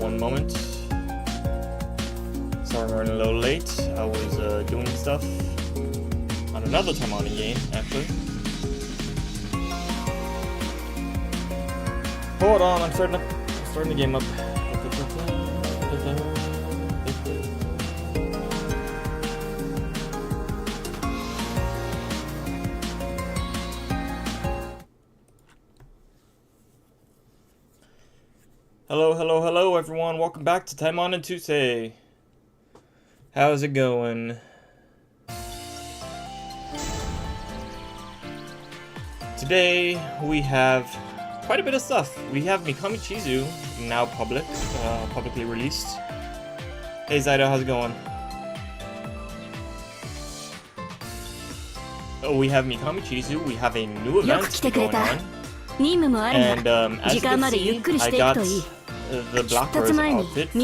One moment. Sorry I'm running a little late. I was doing stuff on another Taimanin game, actually. Hold on, I'm starting the game up. Hello everyone, welcome back to Taimanin Tuesday. How's it going? Today we have quite a bit of stuff. We have Mikami Chizu, now publicly released. Hey Zaido, how's it going? Oh, we have Mikami Chizu, we have a new event going on. And as you can see, I got the Black Rose outfit for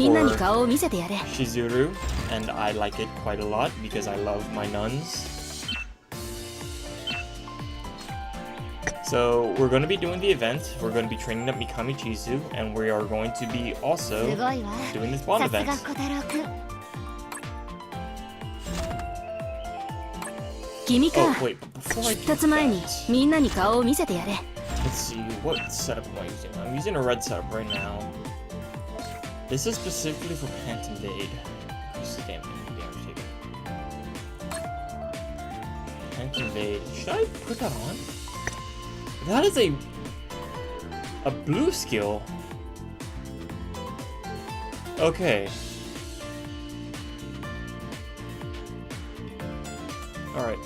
Shizuru, and I like it quite a lot because I love my nuns. So we're going to be doing the event, we're going to be training up Mikami Chizu, and we are going to be also doing this bond event. Oh wait, but before I do that, let's see, what setup am I using? I'm using a red setup right now. This is specifically for Pant Invade. Pant Invade. Should I put that on? That is a blue skill. Okay. Alright.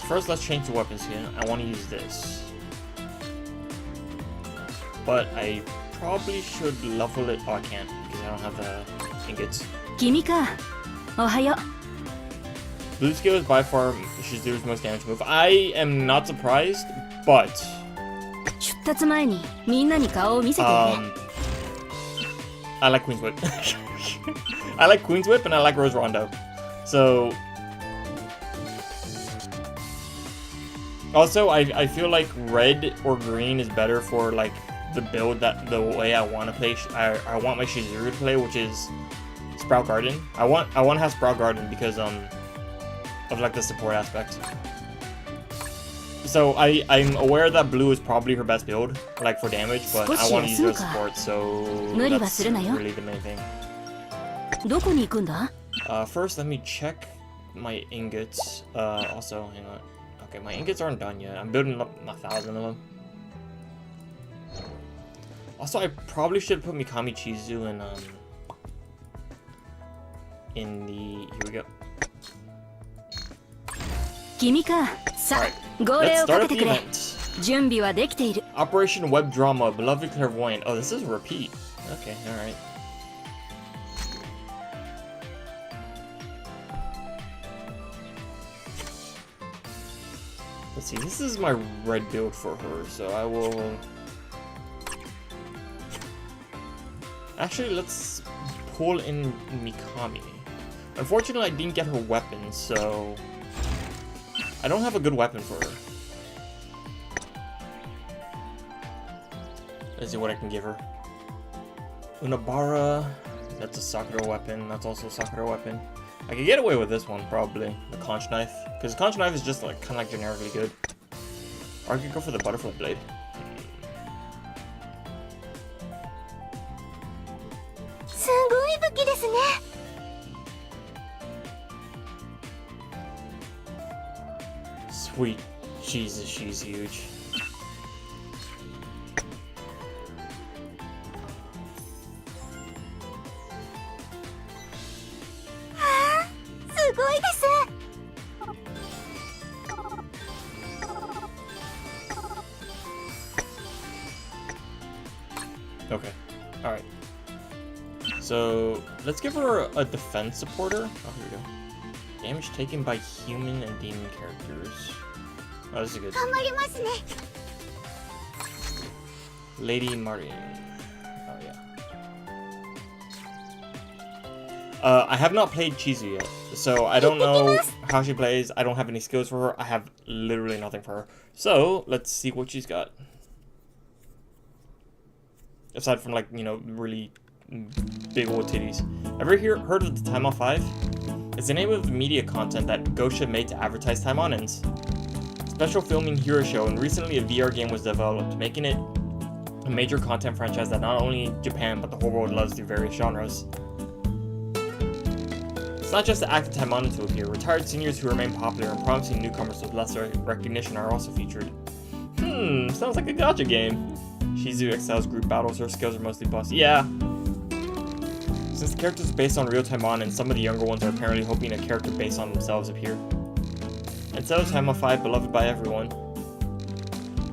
First, let's change the weapons here. I want to use this. But I probably should level it. Oh, I can't because I don't have the ingots. Blue skill is by far Shizuru's most damage move. I am not surprised, but I like Queen's Whip. I like Queen's Whip and I like Rose Rondo. So also I feel like red or green is better for like the build that the way I want to play. I want my Shizuru to play, which is Sprout Garden. I want to have Sprout Garden because of like the support aspect. So I'm aware that blue is probably her best build, like for damage, but I want to use her as support, so that's really the main thing. First, let me check my ingots. Also, hang on. Okay, my ingots aren't done yet. I'm building up 1,000 of them. Also, I probably should put Mikami Chizu in the... Here we go. Alright, let's start up the event. Operation Web Drama, Beloved Clairvoyant. Oh, this is a repeat. Okay, alright. Let's see, this is my red build for her, so I will... Actually, let's pull in Mikami. Unfortunately, I didn't get her weapon, so... I don't have a good weapon for her. Let's see what I can give her. Unabara, that's a Sakura weapon, that's also a Sakura weapon. I could get away with this one, probably. The Conch Knife. Because the Conch Knife is just like kind of like generically good. Or I could go for the Butterfly Blade. Sweet Jesus, she's huge. Okay, alright. So, let's give her a defense supporter. Oh, here we go. Damage taken by human and demon characters. Oh, this is good. Lady Martin. Oh, yeah. I have not played Chizu yet, so I don't know how she plays. I don't have any skills for her. I have literally nothing for her. So, let's see what she's got. Aside from, like, you know, really big old titties. Ever heard of the Taima-5? It's the name of the media content that Gosha made to advertise Taima-Nuns. Special filming hero show, and recently a VR game was developed, making it a major content franchise that not only Japan but the whole world loves through various genres. It's not just the active Taimanin to appear. Retired seniors who remain popular and promising newcomers with lesser recognition are also featured. Sounds like a gacha game. Shizu excels group battles, her skills are mostly boss. Yeah. Since the characters are based on real Taimanin, some of the younger ones are apparently hoping a character based on themselves appear. And so Taima-5, beloved by everyone,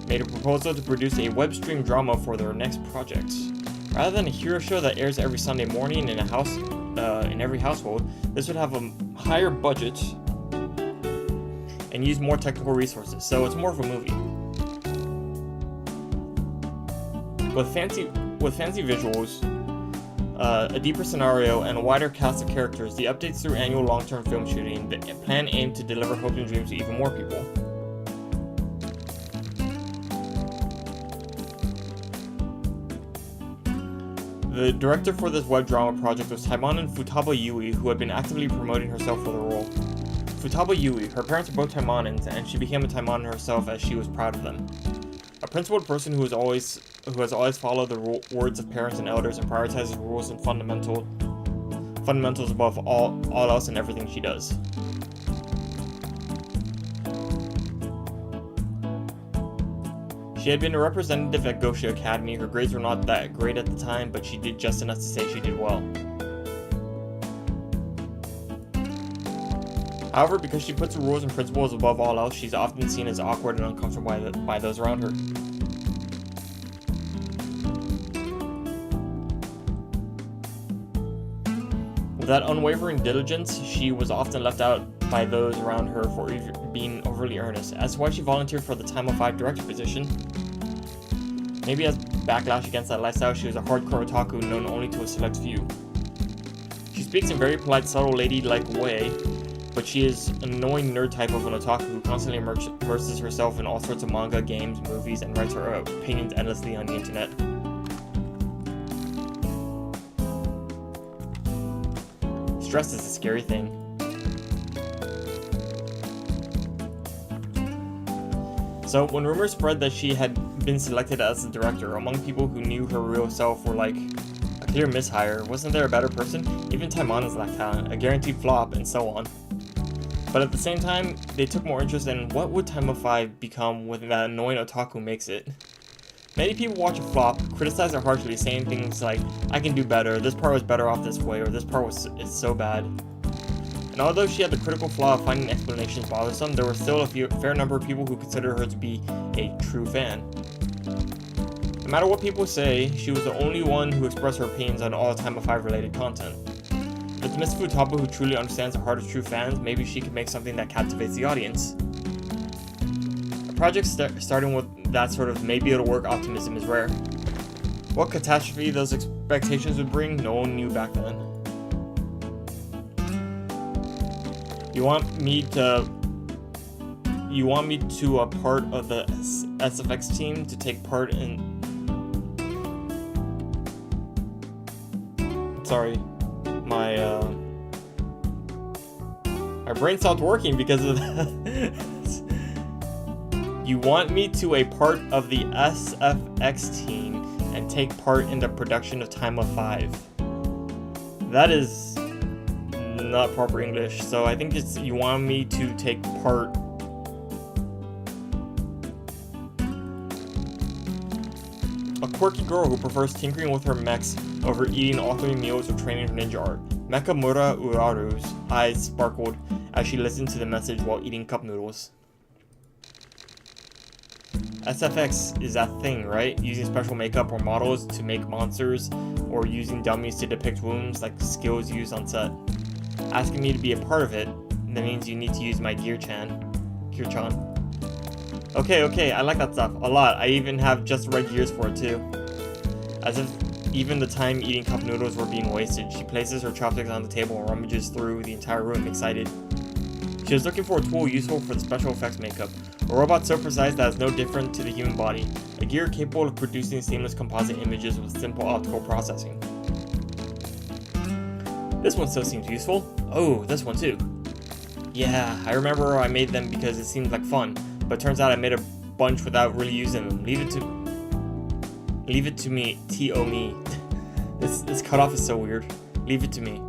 made a proposal to produce a web stream drama for their next project. Rather than a hero show that airs every Sunday morning in every household, this would have a higher budget and use more technical resources, so it's more of a movie. With fancy visuals, a deeper scenario, and a wider cast of characters, the updates through annual long-term film shooting, the plan aimed to deliver hopes and dreams to even more people. The director for this web drama project was Taimanin Futaba Yui, who had been actively promoting herself for the role. Futaba Yui, her parents were both Taimanins, and she became a Taimanin herself as she was proud of them. A principled person who has always followed the words of parents and elders and prioritizes rules and fundamentals above all else in everything she does. She had been a representative at Gosha Academy. Her grades were not that great at the time, but she did just enough to say she did well. However, because she puts the rules and principles above all else, she's often seen as awkward and uncomfortable by those around her. With that unwavering diligence, she was often left out by those around her for being overly earnest. That's why she volunteered for the Taima-5 director position. Maybe as backlash against that lifestyle, she was a hardcore otaku known only to a select few. She speaks in a very polite, subtle, ladylike way, but she is an annoying nerd type of an otaku who constantly immerses herself in all sorts of manga, games, movies, and writes her opinions endlessly on the internet. Stress is a scary thing. So, when rumors spread that she had been selected as the director, among people who knew her real self were like, a clear mishire, wasn't there a better person? Even Taimanins lack talent, a guaranteed flop, and so on. But at the same time, they took more interest in what would Taima-5 become when that annoying otaku makes it. Many people watch a flop, criticize it harshly, saying things like, I can do better, this part was better off this way, or this part is so bad. And although she had the critical flaw of finding explanations bothersome, there were still a fair number of people who considered her to be a true fan. No matter what people say, she was the only one who expressed her opinions on all Taima-5 related content. With Miss Futaba, who truly understands the heart of true fans, maybe she could make something that captivates the audience. A project starting with that sort of maybe it'll work optimism is rare. What catastrophe those expectations would bring, no one knew back then. You want me to a part of the SFX team to take part in... Sorry, my brain stopped working because of that. You want me to a part of the SFX team and take part in the production of Taima-5. That is not proper English, so I think it's you want me to take part. A quirky girl who prefers tinkering with her mechs over eating all 3 meals or training her ninja art. Mecha Uraru's eyes sparkled as she listened to the message while eating cup noodles. SFX is that thing, right? Using special makeup or models to make monsters, or using dummies to depict wounds like skills used on set. Asking me to be a part of it, that means you need to use my Gear-chan. Okay, I like that stuff a lot. I even have just the right gears for it too. As if even the time eating cup noodles were being wasted. She places her chopsticks on the table and rummages through the entire room, excited. She was looking for a tool useful for the special effects makeup. A robot so precise that it's no different to the human body. A gear capable of producing seamless composite images with simple optical processing. This one still seems useful. Oh, this one too. Yeah, I remember I made them because it seemed like fun, but it turns out I made a bunch without really using them. Leave it to me, T.O. me. This cutoff is so weird. Leave it to me.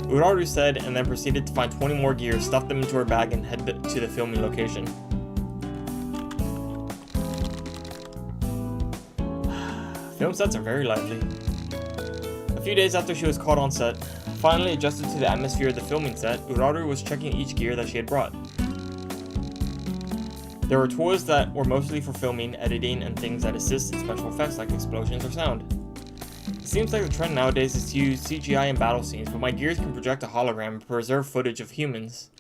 Uraru said, and then proceeded to find 20 more gears, stuff them into her bag, and head to the filming location. Film sets are very lively. A few days after she was caught on set, finally adjusted to the atmosphere of the filming set, Uraru was checking each gear that she had brought. There were tools that were mostly for filming, editing, and things that assist in special effects like explosions or sound. It seems like the trend nowadays is to use CGI in battle scenes, but my gears can project a hologram and preserve footage of humans.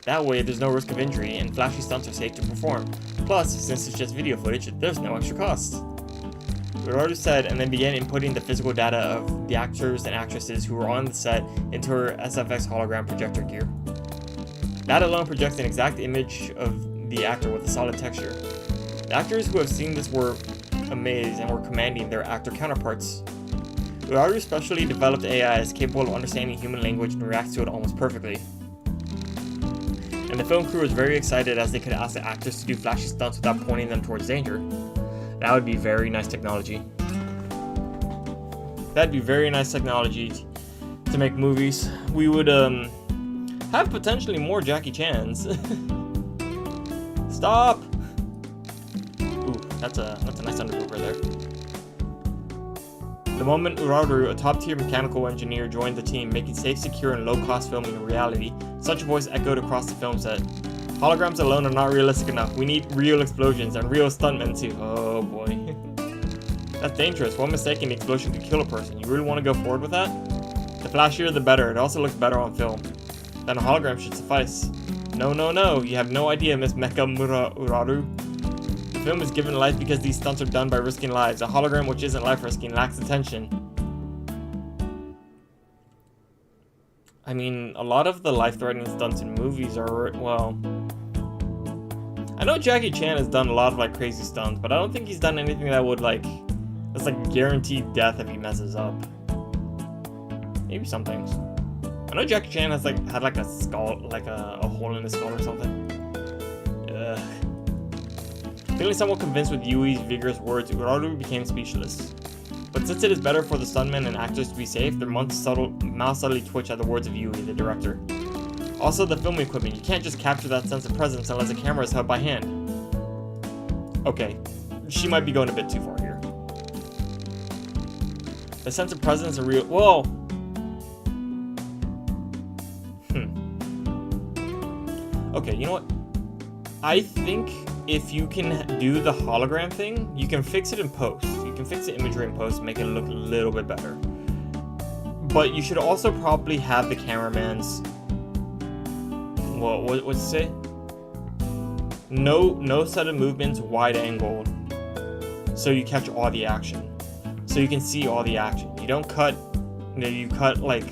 That way, there's no risk of injury, and flashy stunts are safe to perform. Plus, since it's just video footage, there's no extra cost. Uraru said, and then began inputting the physical data of the actors and actresses who were on the set into her SFX hologram projector gear. That alone projects an exact image of the actor with a solid texture. The actors who have seen this were amazed and were commanding their actor counterparts. Uraru specially developed AI is capable of understanding human language and reacts to it almost perfectly. And the film crew was very excited as they could ask the actors to do flashy stunts without pointing them towards danger. That would be very nice technology. That'd be very nice technology to make movies. We would have potentially more Jackie Chans. Stop! Ooh, that's a nice underboob right there. The moment Uraru, a top-tier mechanical engineer, joined the team, making safe, secure, and low-cost filming a reality, such a voice echoed across the film set. Holograms alone are not realistic enough. We need real explosions and real stuntmen too. Oh boy. That's dangerous. One mistake and the explosion could kill a person. You really want to go forward with that? The flashier the better. It also looks better on film. Then a hologram should suffice. No, no, no. You have no idea, Miss Mecha Uraru. The film is given life because these stunts are done by risking lives. A hologram which isn't life-risking lacks attention. I mean, a lot of the life-threatening stunts in movies are, well... I know Jackie Chan has done a lot of, like, crazy stunts, but I don't think he's done anything that would, like... that's, like, guaranteed death if he messes up. Maybe some things. I know Jackie Chan has, like, had, like, a skull, like, a hole in his skull or something. Ugh. Feeling somewhat convinced with Yui's vigorous words, Uraru became speechless. But since it is better for the stuntmen and actors to be safe, their mouths subtly twitch at the words of Yui, the director. Also, the film equipment. You can't just capture that sense of presence unless the camera is held by hand. Okay, she might be going a bit too far here. The sense of presence is real. Whoa! Okay, you know what? I think if you can do the hologram thing, you can fix it in post. You can fix the imagery in post and make it look a little bit better. But you should also probably have the cameraman's... well, what's it say? No sudden movements, wide angle. So you catch all the action. So you can see all the action. You don't cut... you cut like...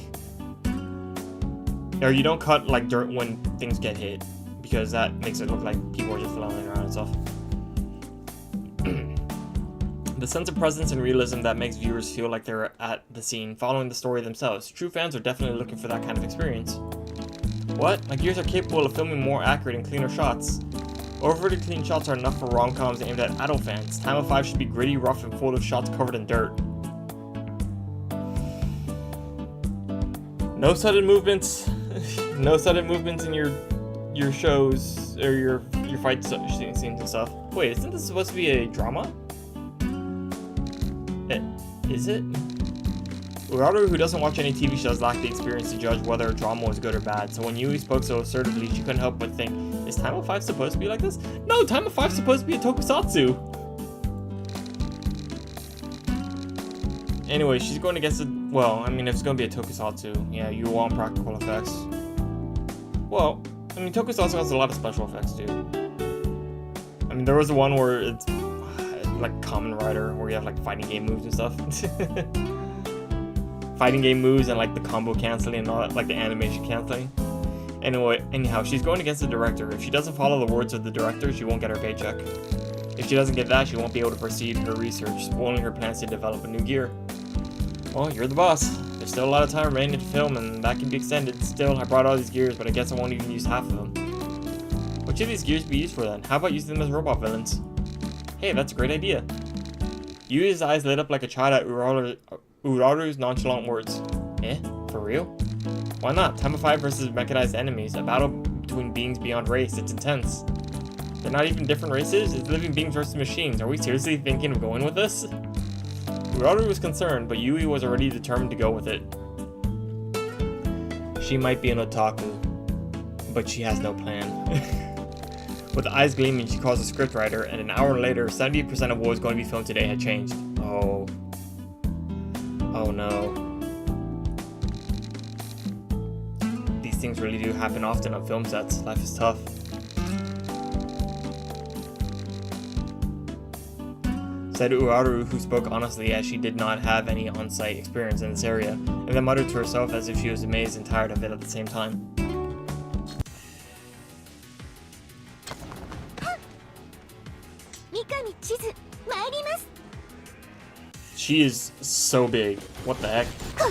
or you don't cut like dirt when things get hit. Because that makes it look like people are just flailing around and stuff. The sense of presence and realism that makes viewers feel like they're at the scene, following the story themselves. True fans are definitely looking for that kind of experience. What? My gears are capable of filming more accurate and cleaner shots. Overly clean shots are enough for rom-coms aimed at adult fans. Taima-5 should be gritty, rough, and full of shots covered in dirt. No sudden movements. No sudden movements in your shows or your fight scenes and stuff. Wait, isn't this supposed to be a drama? Is it? Uraru, who doesn't watch any TV shows, lacked the experience to judge whether a drama was good or bad. So when Yui spoke so assertively, she couldn't help but think, is Taima-5 supposed to be like this? No, Taima-5 is supposed to be a tokusatsu. Anyway, she's going against it. Well, I mean, if it's going to be a tokusatsu, yeah, you want practical effects. Well, I mean, tokusatsu has a lot of special effects too. I mean, there was the one where it's like Kamen Rider, where you have like fighting game moves and stuff. Fighting game moves and like the combo canceling and all that, like the animation canceling. Anyhow, she's going against the director. If she doesn't follow the words of the director, she won't get her paycheck. If she doesn't get that, she won't be able to proceed her research, spoiling her plans to develop a new gear. Well, you're the boss. There's still a lot of time remaining to film, and that can be extended. Still, I brought all these gears, but I guess I won't even use half of them. What should these gears be used for then? How about using them as robot villains? Hey, that's a great idea. Yui's eyes lit up like a child at Uraru's nonchalant words. Eh? For real? Why not? Time of 5 versus mechanized enemies. A battle between beings beyond race. It's intense. They're not even different races? It's living beings versus machines. Are we seriously thinking of going with this? Uraru was concerned, but Yui was already determined to go with it. She might be an otaku, but she has no plan. With eyes gleaming, she calls a scriptwriter, and an hour later, 70% of what was going to be filmed today had changed. Oh. Oh no. These things really do happen often on film sets. Life is tough. Said Uraru, who spoke honestly as she did not have any on-site experience in this area, and then muttered to herself as if she was amazed and tired of it at the same time. She is so big. What the heck? I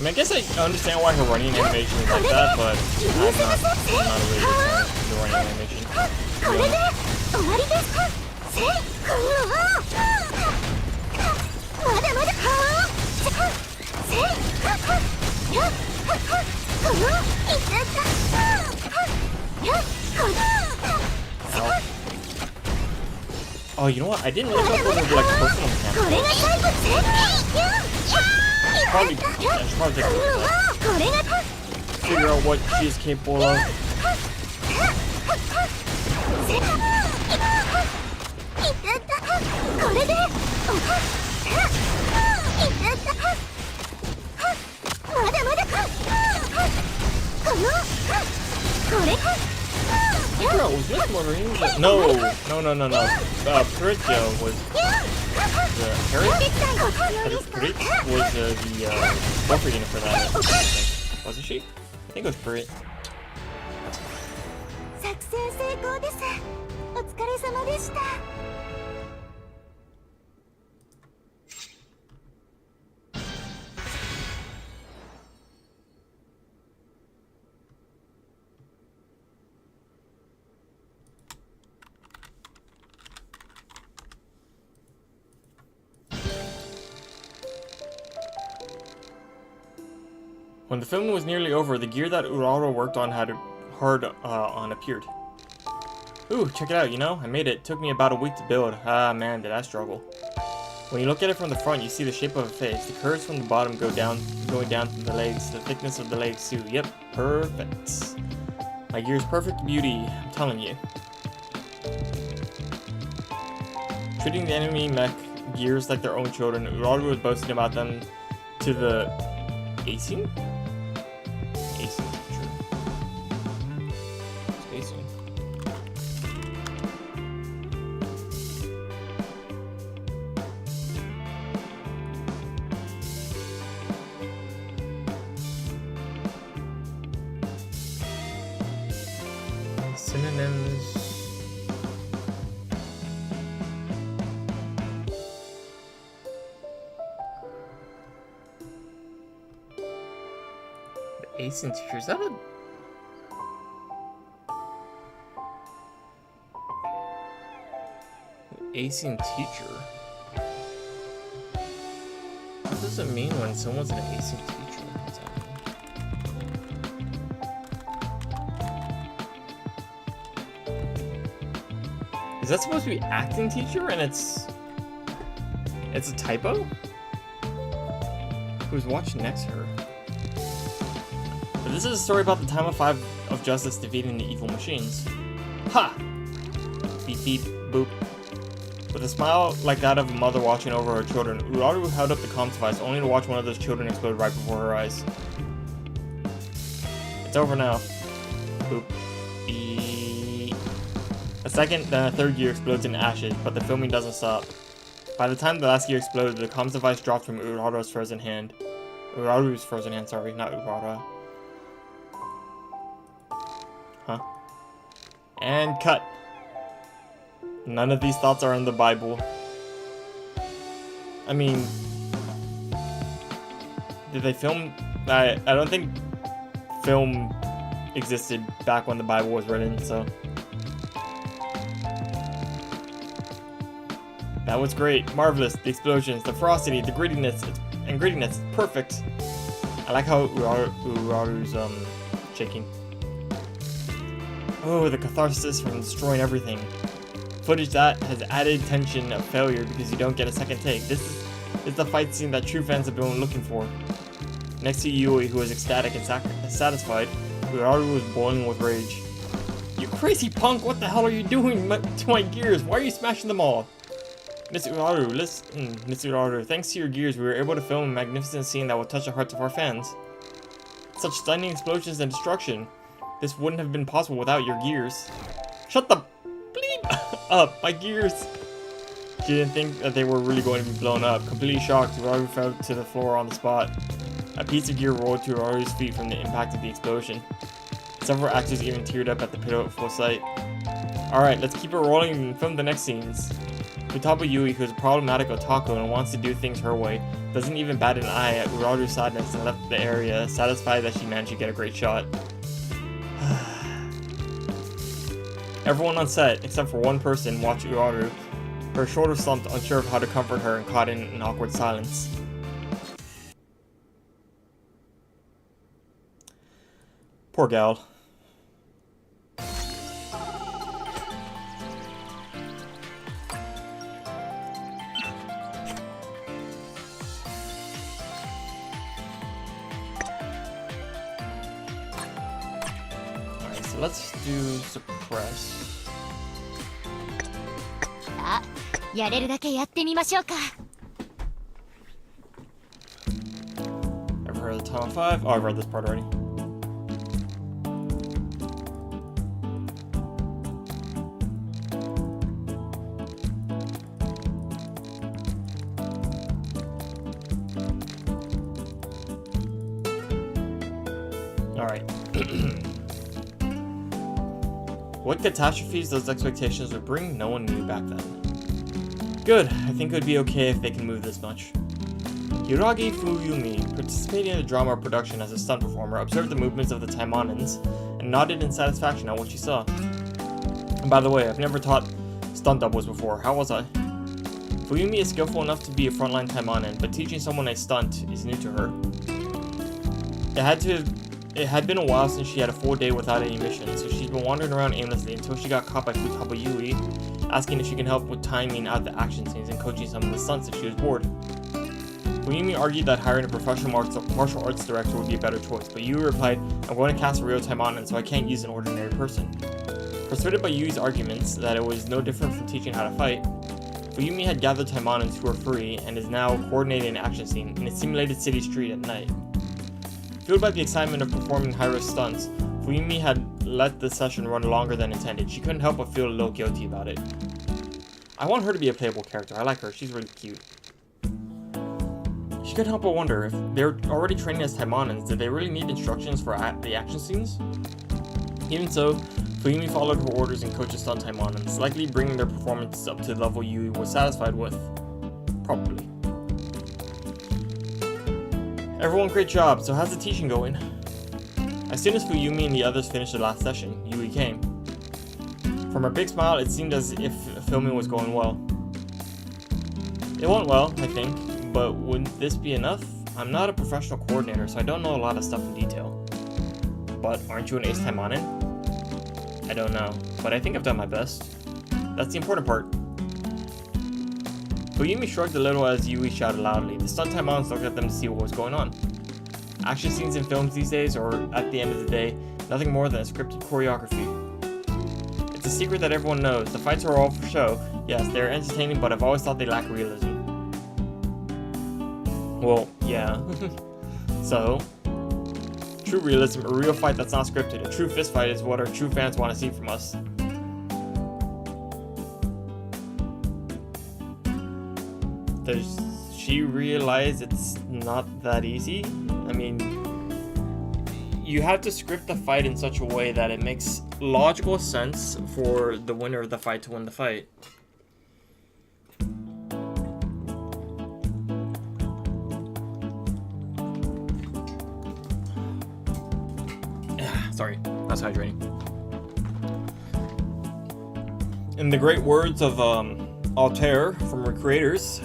mean, I guess I understand why her running animation is like that, but I'm not a really big fan of the running animation. Oh, you know what? I didn't look up whether like personal cameras. I should probably take a look at that. Figure out what she is capable of. Was this Maureen? No. Pritja was the Harry? Prit was the buffer unit for that. Wasn't she? I think it was Prit. When the filming was nearly over, the gear that Uraru worked on had hard on appeared. Ooh, check it out, you know? I made it. It took me about a week to build. Ah, man, did I struggle. When you look at it from the front, you see the shape of a face. The curves from the bottom going down to the legs, the thickness of the legs too. Yep, perfect. My gear is perfect beauty, I'm telling you. Treating the enemy mech gears like their own children, Uraru was boasting about them to the Asin? Asin, sure. Asin. Synonyms. Asin teacher, is that a... Asin teacher? What does it mean when someone's an Asin teacher? What's that mean? Is that supposed to be acting teacher and it's a typo? Who's watching next to her? But this is a story about the time of 5 of justice defeating the evil machines. Ha! Beep beep boop. With a smile like that of a mother watching over her children, Uraru held up the comms device only to watch one of those children explode right before her eyes. It's over now. Boop. Beep. A second, then a third gear explodes in ashes, but the filming doesn't stop. By the time the last gear exploded, the comms device dropped from Uraru's frozen hand. Uraru's frozen hand, sorry, not Urara. Huh? And cut. None of these thoughts are in the Bible. I mean, did they film? I don't think film existed back when the Bible was written, so. That was great, marvelous, the explosions, the ferocity, the grittiness, it's perfect. I like how Uraru's shaking. Oh, the catharsis from destroying everything. Footage that has added tension of failure because you don't get a second take. This is the fight scene that true fans have been looking for. Next to Yui, who is ecstatic and satisfied, Uraru was boiling with rage. You crazy punk, what the hell are you doing to my gears? Why are you smashing them all? Miss Uraru, listen, Miss Uraru, thanks to your gears, we were able to film a magnificent scene that will touch the hearts of our fans. Such stunning explosions and destruction. This wouldn't have been possible without your gears. Shut the bleep up, my gears! She didn't think that they were really going to be blown up. Completely shocked, Uraru fell to the floor on the spot. A piece of gear rolled to Uraru's feet from the impact of the explosion. Several actors even teared up at the pitiful sight. Alright, let's keep it rolling and film the next scenes. Futaba Yui, who is a problematic otaku and wants to do things her way, doesn't even bat an eye at Uraru's sadness and left the area, satisfied that she managed to get a great shot. Everyone on set, except for one person, watched Uraru. Her shoulder slumped, unsure of how to comfort her and caught in an awkward silence. Poor gal. Alright, so let's do suppress. Ever heard of the Taima 5? Oh, I've read this part already. Alright. What catastrophes those expectations would bring, no one knew back then. Good, I think it would be okay if they can move this much. Hiragi Fuyumi, participating in the drama production as a stunt performer, observed the movements of the Taimanin's and nodded in satisfaction at what she saw. And by the way, I've never taught stunt doubles before, how was I? Fuyumi is skillful enough to be a frontline Taimanin, but teaching someone a stunt is new to her. It had been a while since she had a full day without any missions, so she's been wandering around aimlessly until she got caught by Futaba Yui, asking if she can help with timing out the action scenes and coaching some of the stunts if she was bored. Fuyumi argued that hiring a professional martial arts director would be a better choice, but Yui replied, I'm going to cast a real Taimanin, so I can't use an ordinary person. Persuaded by Yui's arguments that it was no different from teaching how to fight, Fuyumi had gathered Taimanins who were free and is now coordinating an action scene in a simulated city street at night. Fueled by the excitement of performing high-risk stunts, Fuyumi had let the session run longer than intended. She couldn't help but feel a little guilty about it. I want her to be a playable character. I like her. She's really cute. She couldn't help but wonder if they're already training as Taimanins, did they really need instructions for the action scenes? Even so, Fuyumi followed her orders and coached stunt Taimanins, likely bringing their performances up to the level Yui was satisfied with. Probably. Everyone, great job. So how's the teaching going? As soon as Fuyumi and the others finished the last session, Yui came. From her big smile, it seemed as if filming was going well. It went well, I think, but wouldn't this be enough? I'm not a professional coordinator, so I don't know a lot of stuff in detail. But aren't you an ace Taimanin? I don't know, but I think I've done my best. That's the important part. Fuyumi shrugged a little as Yui shouted loudly. The stunt Taimanins looked at them to see what was going on. Action scenes in films these days, or at the end of the day, nothing more than a scripted choreography. It's a secret that everyone knows. The fights are all for show, Yes, they're entertaining, but I've always thought they lack realism. Well, yeah. So, true realism, a real fight that's not scripted. A true fist fight is what our true fans want to see from us. Does she realize it's not that easy? I mean, you have to script the fight in such a way that it makes logical sense for the winner of the fight to win the fight. Sorry, that's hydrating. In the great words of Altair from her creators,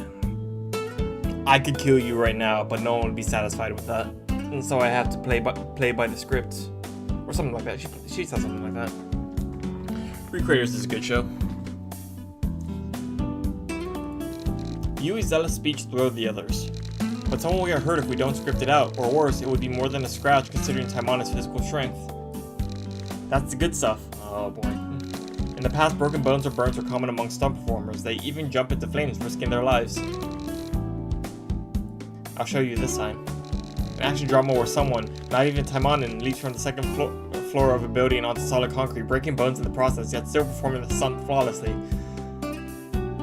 I could kill you right now, but no one would be satisfied with that. And so I have to play by the script. Or something like that. She said something like that. Recreators is a good show. Yui's zealous speech thrilled the others. But someone will get hurt if we don't script it out, or worse, it would be more than a scratch considering Taimanin's physical strength. That's the good stuff. Oh boy. In the past, broken bones or burns were common among stunt performers. They even jump into flames, risking their lives. I'll show you this time. An action drama where someone, not even Taimanin, leaps from the second floor of a building onto solid concrete, breaking bones in the process, yet still performing the stunt flawlessly.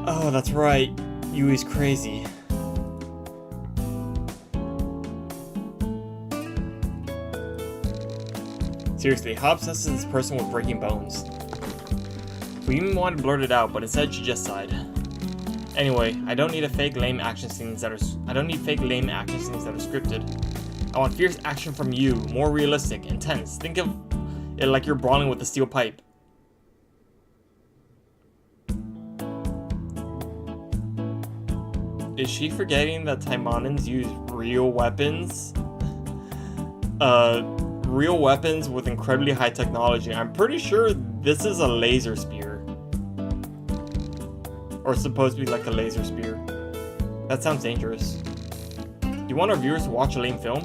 Oh, that's right. Yui's crazy. Seriously, how obsessed is this person with breaking bones? We even wanted to blurt it out, but instead she just sighed. Anyway, I don't need fake lame action scenes that are scripted. I want fierce action from you, more realistic, intense. Think of it like you're brawling with a steel pipe. Is she forgetting that Taimanins use real weapons? Real weapons with incredibly high technology. I'm pretty sure this is a laser spear. Or supposed to be like a laser spear. That sounds dangerous. Do you want our viewers to watch a lame film?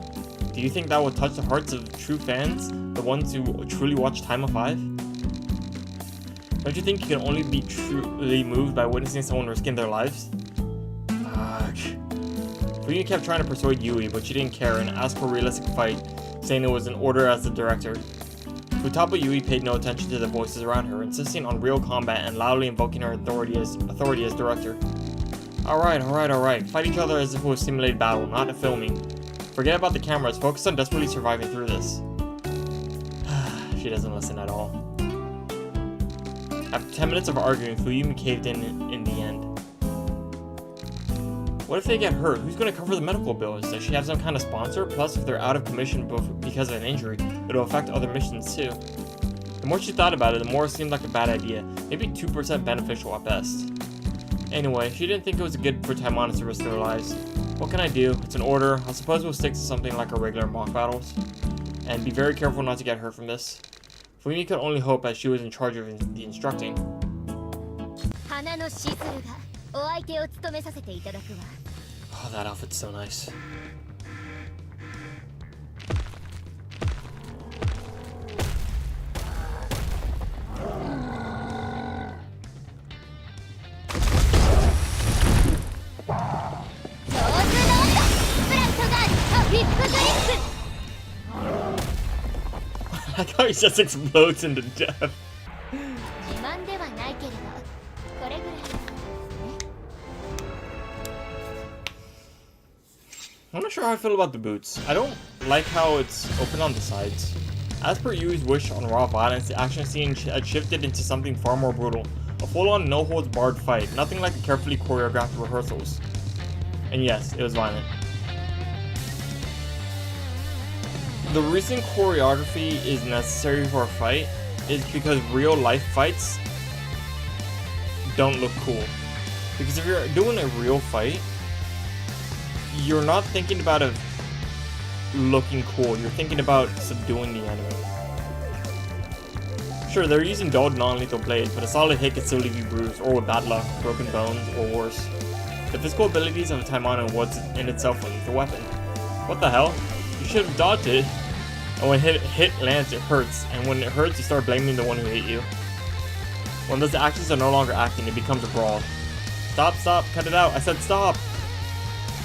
Do you think that would touch the hearts of true fans? The ones who truly watch Taima 5? Don't you think you can only be truly moved by witnessing someone risking their lives? Fuyun kept trying to persuade Yui, but she didn't care and asked for a realistic fight, saying it was an order as the director. Futaba Yui paid no attention to the voices around her, insisting on real combat and loudly invoking her authority as director. Alright. Fight each other as if it was simulated battle, not a filming. Forget about the cameras, focus on desperately surviving through this. She doesn't listen at all. After 10 minutes of arguing, Fuyun caved in the end. What if they get hurt? Who's going to cover the medical bills? Does she have some kind of sponsor? Plus, if they're out of commission because of an injury, it'll affect other missions too. The more she thought about it, the more it seemed like a bad idea. Maybe 2% beneficial at best. Anyway, she didn't think it was good for Taimanin to risk their lives. What can I do? It's an order. I suppose we'll stick to something like our regular mock battles. And be very careful not to get hurt from this. Fuyun could only hope as she was in charge of the instructing. Oh, that outfit's so nice. I thought he just explodes into death. I'm not sure how I feel about the boots. I don't like how it's open on the sides. As per Yui's wish on raw violence, the action scene had shifted into something far more brutal. A full-on no-holds-barred fight, nothing like the carefully choreographed rehearsals. And yes, it was violent. The reason choreography is necessary for a fight is because real-life fights don't look cool. Because if you're doing a real fight, you're not thinking about it looking cool, you're thinking about subduing the enemy. Sure, they're using dulled non-lethal blades, but a solid hit can still leave you bruised, or with bad luck, broken bones, or worse. The physical abilities of a Taimanin was in itself a lethal weapon. What the hell? You should have dodged it. And when hit lands, it hurts, and when it hurts, you start blaming the one who hit you. When those actions are no longer acting, it becomes a brawl. Stop, stop, cut it out, I said stop!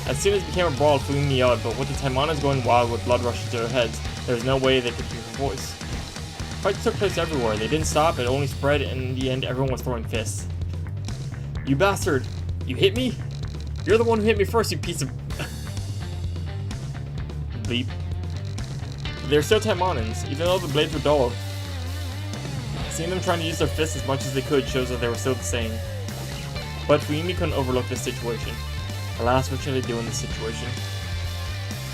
As soon as it became a brawl, Fuyumi yelled, but with the Taimanins going wild with blood rushing to their heads, there was no way they could hear her voice. Fights took place everywhere, they didn't stop, it only spread, and in the end everyone was throwing fists. You bastard! You hit me? You're the one who hit me first, you piece of... bleep. They're still Taimanins, even though the blades were dulled. Seeing them trying to use their fists as much as they could shows that they were still the same. But Fuyumi couldn't overlook this situation. Alas, what should I do in this situation?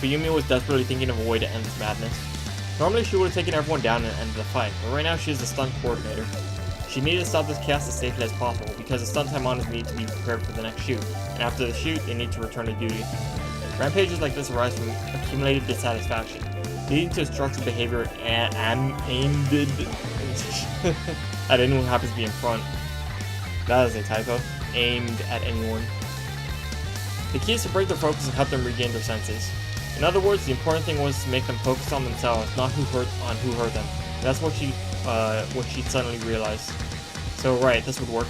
Fuyumi was desperately thinking of a way to end this madness. Normally she would have taken everyone down and ended the fight, but right now she is the stunt coordinator. She needed to stop this chaos as safely as possible, because the stunt Taimanins need to be prepared for the next shoot, and after the shoot, they need to return to duty. Rampages like this arise from accumulated dissatisfaction, leading to destructive behavior aimed at anyone who happens to be in front. That is a typo. Aimed at anyone. The key is to break their focus and help them regain their senses. In other words, the important thing was to make them focus on themselves, not who hurt them. That's what she suddenly realized. So right, this would work.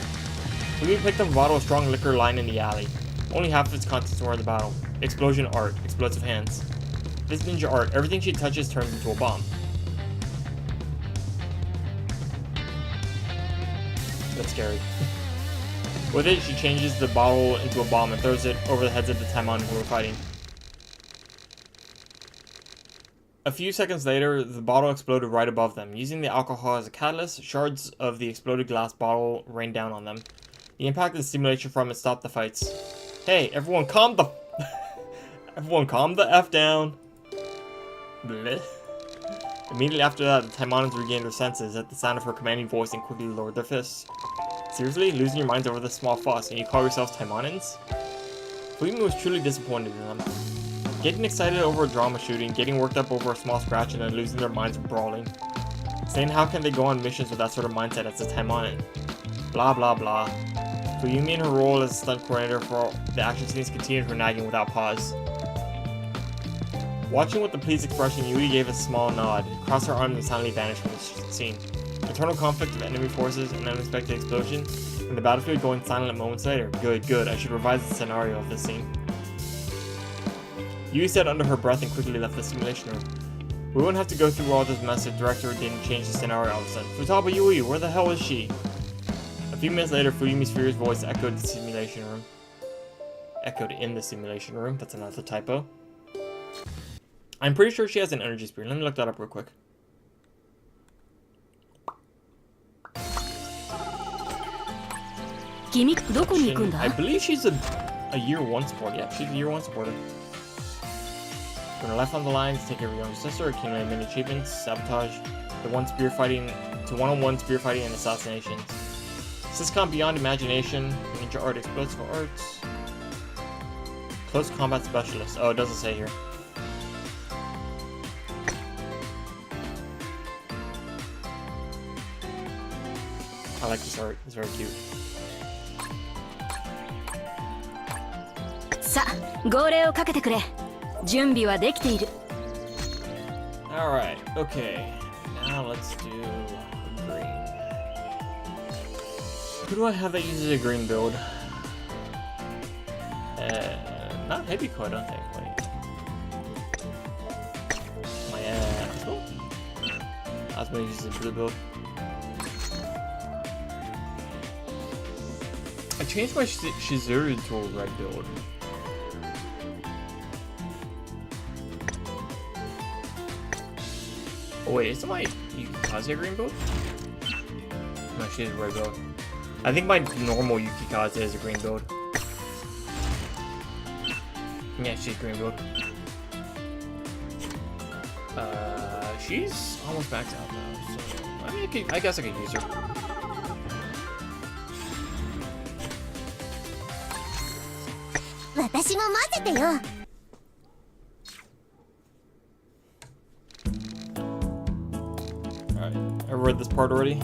We picked up a bottle of strong liquor lying in the alley. Only half of its contents were in the bottle. Explosion art, explosive hands. This ninja art, everything she touches turns into a bomb. That's scary. With it, she changes the bottle into a bomb and throws it over the heads of the Taimanin who were fighting. A few seconds later, the bottle exploded right above them. Using the alcohol as a catalyst, shards of the exploded glass bottle rained down on them. The impact and stimulation from it stopped the fights. Hey, everyone calm the... everyone calm the F down. Blech. Immediately after that, the Taimanins regained their senses at the sound of her commanding voice and quickly lowered their fists. Seriously? Losing your minds over this small fuss, and you call yourselves Taimanins? Fuyumi was truly disappointed in them. Getting excited over a drama shooting, getting worked up over a small scratch, and then losing their minds brawling. Saying how can they go on missions with that sort of mindset as a Taimanin? Blah blah blah. Fuyumi and her role as a stunt coordinator for the action scenes continued her nagging without pause. Watching with the pleased expression, Yui gave a small nod, crossed her arms and silently vanished from the scene. Eternal conflict of enemy forces, an unexpected explosion, and the battlefield going silent moments later. Good, good, I should revise the scenario of this scene. Yui said under her breath and quickly left the simulation room. We wouldn't have to go through all this mess if the director didn't change the scenario all of a sudden. Futaba Yui, where the hell is she? A few minutes later, Fuyumi's furious voice echoed in the simulation room. That's another typo. I'm pretty sure she has an energy spirit. Let me look that up real quick. I believe she's a year 1 supporter. Yeah, she's a year 1 supporter. Turn her left on the lines, take care of your own sister, accumulate many achievements, sabotage, the one spear fighting to one-on-one spear fighting and assassinations. Syscom Beyond Imagination, Ninja Art, Explosive Arts, Close Combat Specialist. Oh, it doesn't say here. I like this art. It's very cute. Alright, okay. Now let's do green. Who do I have that uses a green build? Not Hibiko, I don't think. Wait. My Asmo? Asmo uses a blue build. I changed my Shizuru to a red build. Oh wait, isn't my Yukikaze a green build? No, she has a red build. I think my normal Yukikaze is a green build. Yeah, she's green build. She's almost maxed out though, so I mean, I guess I could use her. Alright, I read this part already.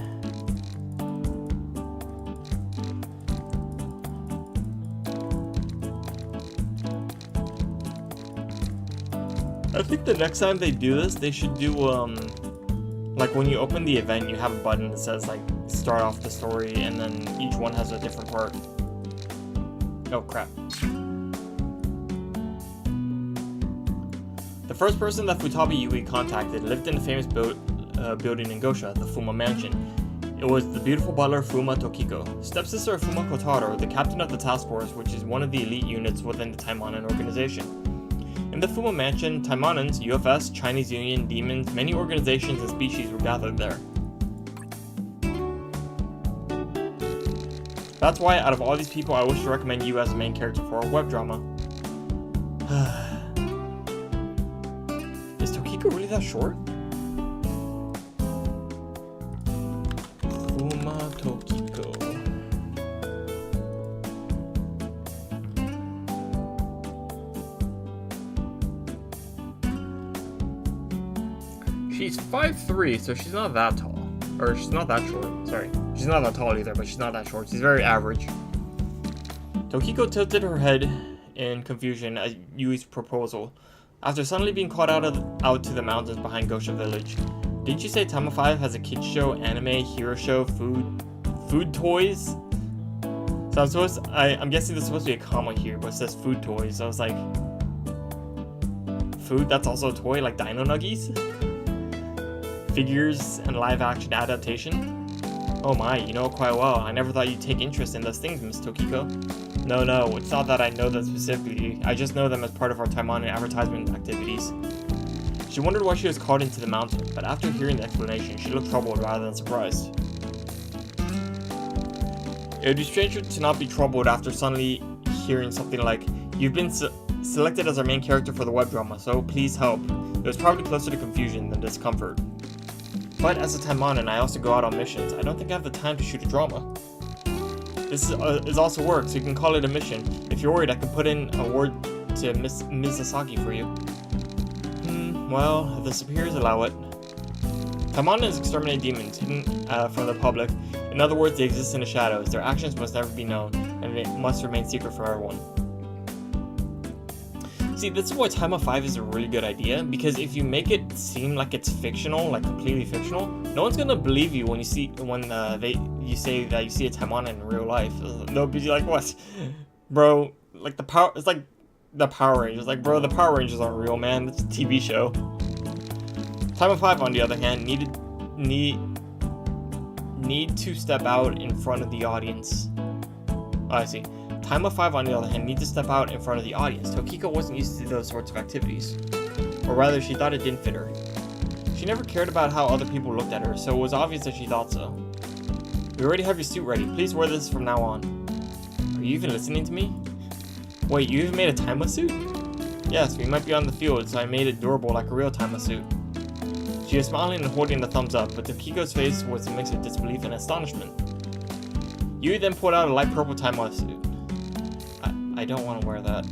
I think the next time they do this, they should do, like when you open the event, you have a button that says like start off the story, and then each one has a different part. Oh crap. The first person that Futaba Yui contacted lived in the famous building in Gosha, the Fuma Mansion. It was the beautiful butler Fuma Tokiko, stepsister of Fuma Kotaro, the captain of the task force, which is one of the elite units within the Taimanin organization. In the Fuma Mansion, Taimanuns, UFS, Chinese Union, demons, many organizations and species were gathered there. That's why, out of all these people, I wish to recommend you as a main character for a web drama. Is Tokiko really that short? Fuma Tokiko. She's 5'3", so she's not that tall. Or she's not that short, sorry. She's not that tall either, but she's not that short. She's very average. Tokiko tilted her head in confusion at Yui's proposal. After suddenly being caught out to the mountains behind Gosha Village. Didn't you say Taima 5 has a kids show, anime, hero show, food toys? So I'm guessing there's supposed to be a comma here, but it says food toys. So I was like, food? That's also a toy, like Dino Nuggies? Figures and live action adaptation? Oh my, you know it quite well. I never thought you'd take interest in those things, Miss Tokiko. No, it's not that I know them specifically. I just know them as part of our Taimanin advertisement activities. She wondered why she was called into the mountain, but after hearing the explanation, she looked troubled rather than surprised. It would be strange to not be troubled after suddenly hearing something like, "You've been selected as our main character for the web drama, so please help." It was probably closer to confusion than discomfort. But as a Taimanin, I also go out on missions. I don't think I have the time to shoot a drama. This is also work, so you can call it a mission. If you're worried, I can put in a word to Miss Sasaki for you. Well, if the superiors allow it. Taimanins exterminate demons, hidden from the public. In other words, they exist in the shadows. Their actions must never be known, and they must remain secret from everyone. See, this is why Taima 5 is a really good idea, because if you make it seem like it's fictional, like completely fictional, no one's gonna believe you when you say that you see a Taimanin in real life. They'll be like, "What, bro? Like it's like the Power Rangers. Like, bro, the Power Rangers aren't real, man. It's a TV show." Taima 5, on the other hand, need to step out in front of the audience. Oh, I see. Taima 5, on the other hand, needs to step out in front of the audience. Tokiko wasn't used to those sorts of activities. Or rather, she thought it didn't fit her. She never cared about how other people looked at her, so it was obvious that she thought so. "We already have your suit ready. Please wear this from now on." Are you even listening to me? Wait, you even made a Taima suit? Yes, we might be on the field, so I made it durable like a real Taima suit. She was smiling and holding the thumbs up, but Tokiko's face was a mix of disbelief and astonishment. Yui then pulled out a light purple Taima suit. I don't want to wear that.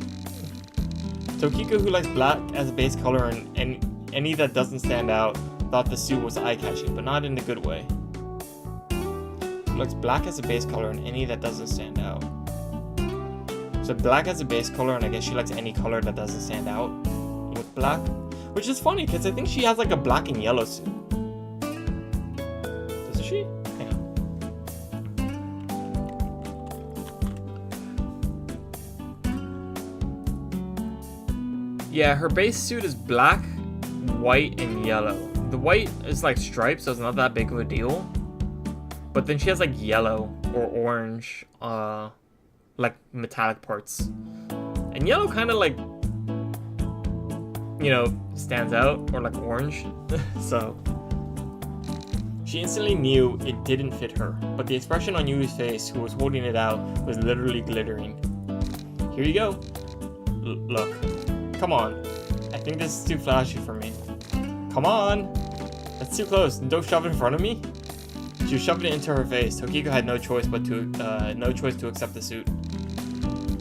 Tokiko, who likes black as a base color and any that doesn't stand out, thought the suit was eye-catching, but not in a good way. Who likes black as a base color and any that doesn't stand out. So black as a base color, and I guess she likes any color that doesn't stand out with black. Which is funny, because I think she has like a black and yellow suit. Doesn't she? Hang on. Yeah, her base suit is black, white, and yellow. The white is like stripes, so it's not that big of a deal. But then she has like yellow or orange, like metallic parts. And yellow kind of like, you know, stands out, or like orange. So she instantly knew it didn't fit her, but the expression on Yui's face, who was holding it out, was literally glittering. "Here you go. Look. Come on. I think this is too flashy for me." "Come on. That's too close. Don't shove it in front of me." She was shoving it into her face. Tokiko had no choice to accept the suit.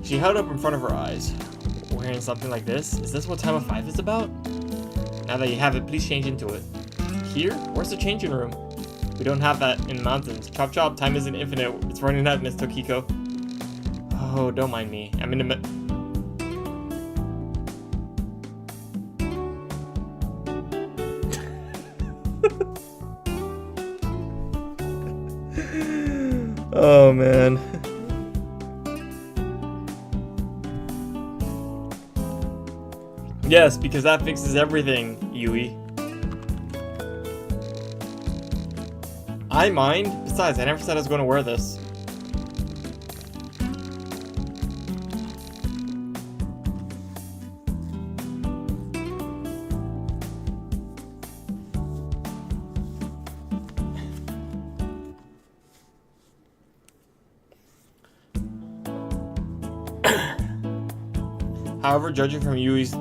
She held it up in front of her eyes. Wearing something like this? Is this what Taima 5 is about? Now that you have it, please change into it. Here? Where's the changing room? We don't have that in the mountains. Chop chop, time isn't infinite. It's running out, Miss Tokiko. Oh, don't mind me. I'm in the Oh man. Yes, because that fixes everything, Yui. I mind. Besides, I never said I was going to wear this. However, judging from Yui's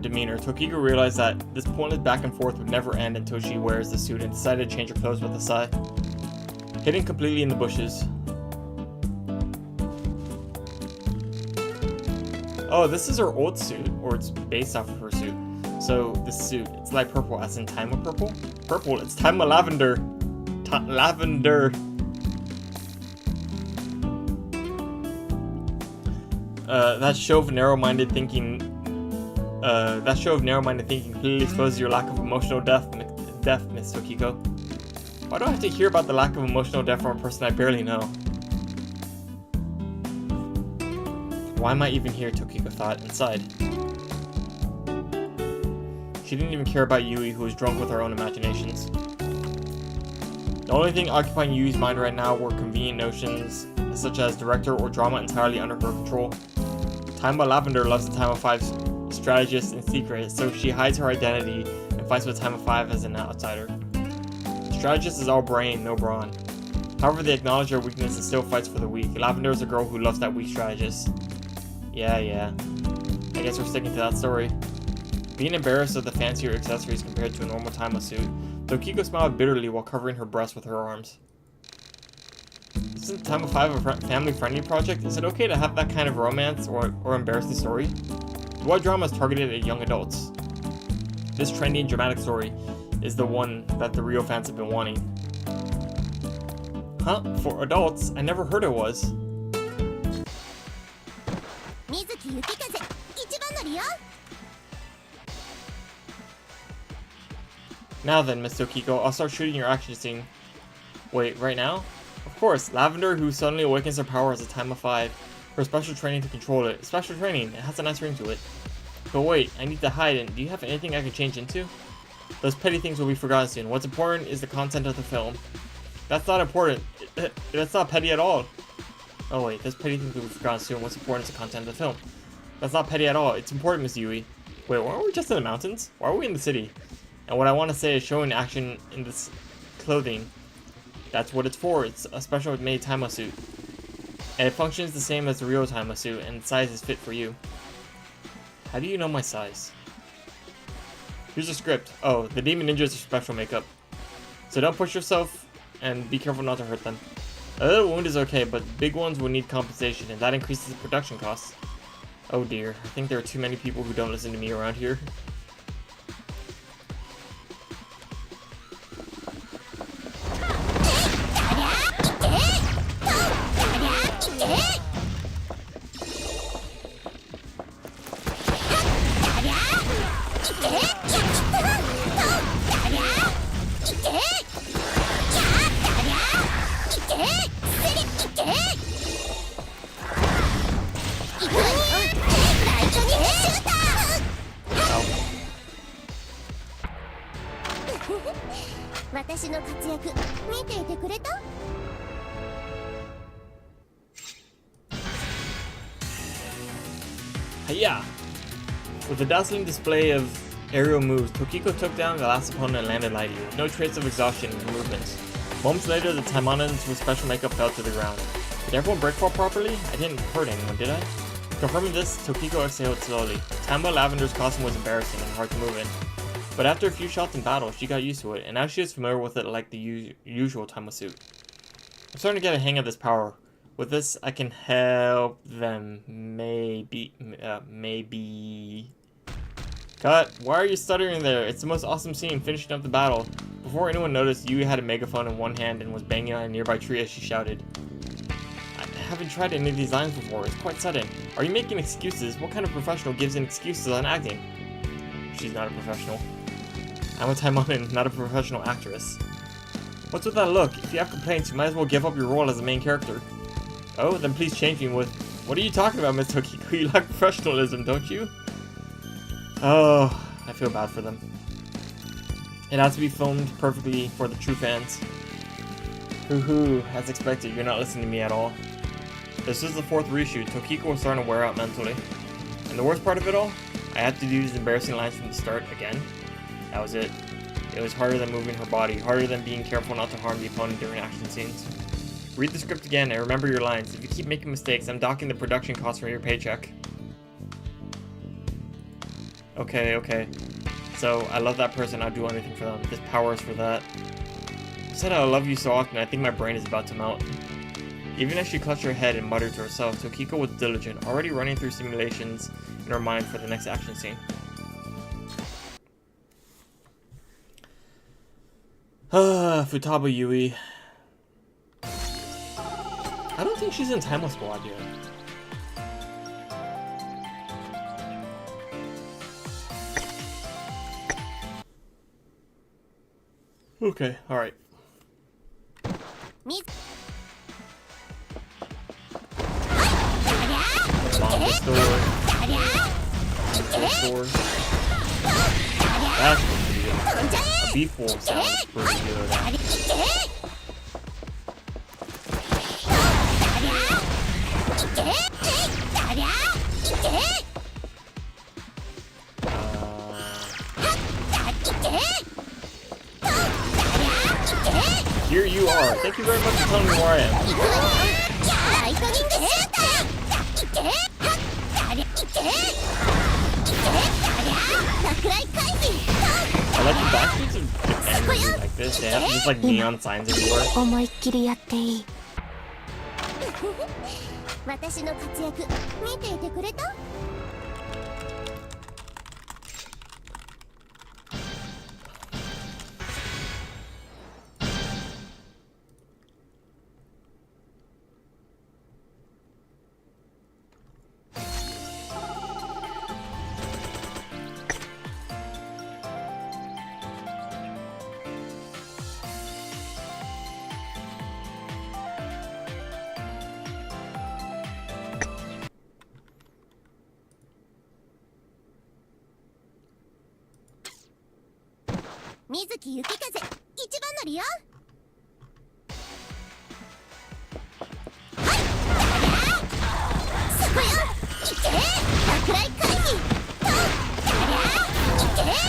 demeanor, Tokiko realized that this pointless back and forth would never end until she wears the suit and decided to change her clothes with a sigh. Hidden completely in the bushes. Oh, this is her old suit, or it's based off of her suit. So, this suit, it's light purple, as in Taima purple? Purple, it's Taima lavender. Lavender. That show of narrow-minded thinking clearly exposes your lack of emotional depth, Miss Tokiko. Why do I have to hear about the lack of emotional depth from a person I barely know? Why am I even here, Tokiko thought, inside. She didn't even care about Yui, who was drunk with her own imaginations. The only thing occupying Yui's mind right now were convenient notions, such as director or drama entirely under her control. Taima Lavender loves the Taima 5 strategist in secret, so she hides her identity and fights with Taima 5 as an outsider. Strategist is all brain, no brawn. However, they acknowledge her weakness and still fights for the weak. Lavender is a girl who loves that weak strategist. Yeah. I guess we're sticking to that story. Being embarrassed of the fancier accessories compared to a normal Taima suit, Tokiko smiled bitterly while covering her breast with her arms. Isn't Taima 5 a family-friendly project? Is it okay to have that kind of romance or embarrassing story? What drama is targeted at young adults? This trendy and dramatic story is the one that the real fans have been wanting. Huh? For adults? I never heard it was. Now then, Miss Tokiko, I'll start shooting your action scene. Wait, right now? Of course, Lavender, who suddenly awakens her power as a Taima 5, for special training to control it. Special training, it has a nice ring to it. But wait, I need to hide it. Do you have anything I can change into? Those petty things will be forgotten soon. What's important is the content of the film. That's not important. That's not petty at all. Oh wait, those petty things will be forgotten soon. What's important is the content of the film. That's not petty at all. It's important, Miss Yui. Wait, weren't we just in the mountains? Why are we in the city? And what I want to say is showing action in this clothing. That's what it's for. It's a special made Taima suit. And it functions the same as the real Taima suit, and the size is fit for you. How do you know my size? Here's a script. Oh, the demon ninjas are special makeup. So don't push yourself, and be careful not to hurt them. A little wound is okay, but big ones will need compensation, and that increases the production costs. Oh dear, I think there are too many people who don't listen to me around here. Hiya! With a dazzling display of aerial moves, Tokiko took down the last opponent and landed lightly, with no trace of exhaustion in her movements. Moments later, the Taimanin with special makeup fell to the ground. Did everyone breakfall properly? I didn't hurt anyone, did I? Confirming this, Tokiko exhaled slowly. Taima Lavender's costume was embarrassing and hard to move in. But after a few shots in battle, she got used to it, and now she is familiar with it like the usual Taima suit. I'm starting to get a hang of this power. With this, I can help them. Maybe. Cut. Why are you stuttering there? It's the most awesome scene, finishing up the battle. Before anyone noticed, Yui had a megaphone in one hand and was banging on a nearby tree as she shouted. I haven't tried any of these lines before. It's quite sudden. Are you making excuses? What kind of professional gives in excuses on acting? She's not a professional. I'm a Taimanin, not a professional actress. What's with that look? If you have complaints, you might as well give up your role as the main character. Oh, then please change me with... What are you talking about, Miss Tokiko? You lack professionalism, don't you? Oh, I feel bad for them. It has to be filmed perfectly for the true fans. Hoo-hoo, as expected, you're not listening to me at all. This is the 4th reshoot. Tokiko was starting to wear out mentally. And the worst part of it all? I had to do these embarrassing lines from the start again. That was it. It was harder than moving her body, harder than being careful not to harm the opponent during action scenes. Read the script again and remember your lines. If you keep making mistakes, I'm docking the production costs from your paycheck. Okay. So, I love that person, I'll do anything for them. This power is for that. I said I love you so often, I think my brain is about to melt. Even as she clutched her head and muttered to herself, Tokiko was diligent, already running through simulations in her mind for the next action scene. Futaba Yui. I don't think she's in Timeless Squad yet. Okay, alright. That's pretty good. A beef bowl sounds pretty good. Here you are. Thank you very much for telling me where I am. I like the backstreets of Japan like this. They have just like neon signs everywhere. I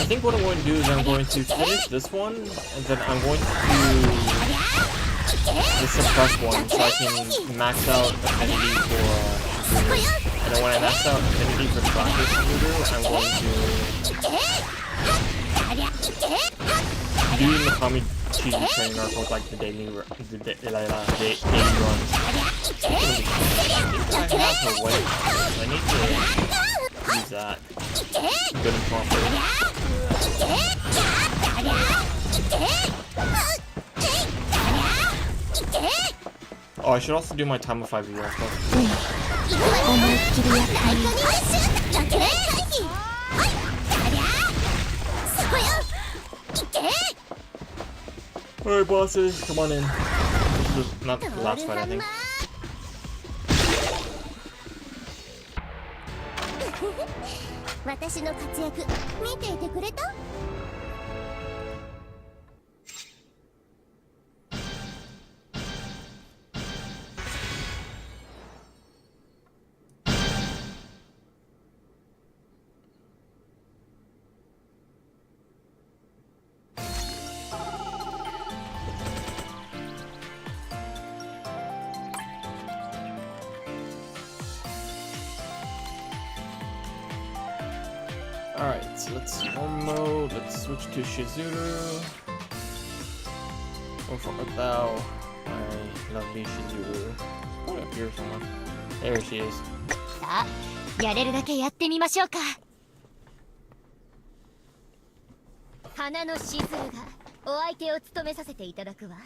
think what I'm going to do is I'm going to finish this one, and then I'm going to do the suppress one so I can max out affinity for Shizuru. And then when I max out affinity for the Blackfish Shizuru, I'm going to do the Kami Chizu training arc with like the daily runs. I think I have her weight, so I need to use that. Good and proper. Oh, I should also do my time of 5 years. Alright, bosses, come on in. This is not the last fight, I think. Alright, so let's normal mode, let's switch to Shizuru. Or for thou, my lovely Shizuru. Oh, up here somewhere. There she is. さあ、やれるだけやってみましょうか。花のしずるがお相手を務めさせていただくわ。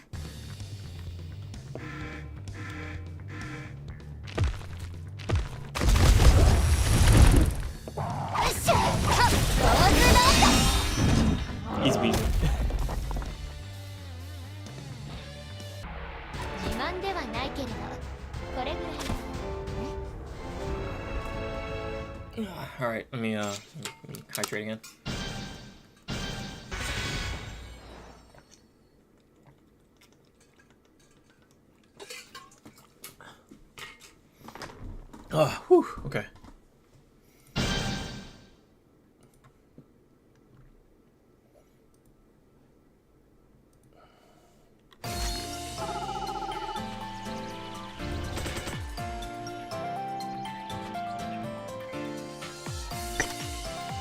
He's beaten. Alright, let me hydrate again. Oh, whew, okay.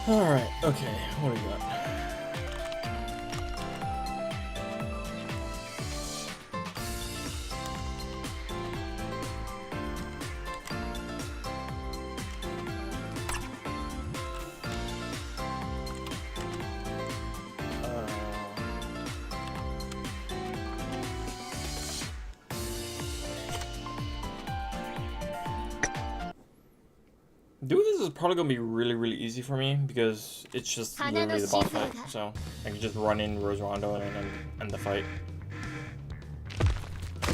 Alright, okay, what do we got? Doing this is probably gonna be really easy for me because it's just literally the boss fight, so I can just run in Rose Rondo and then end the fight.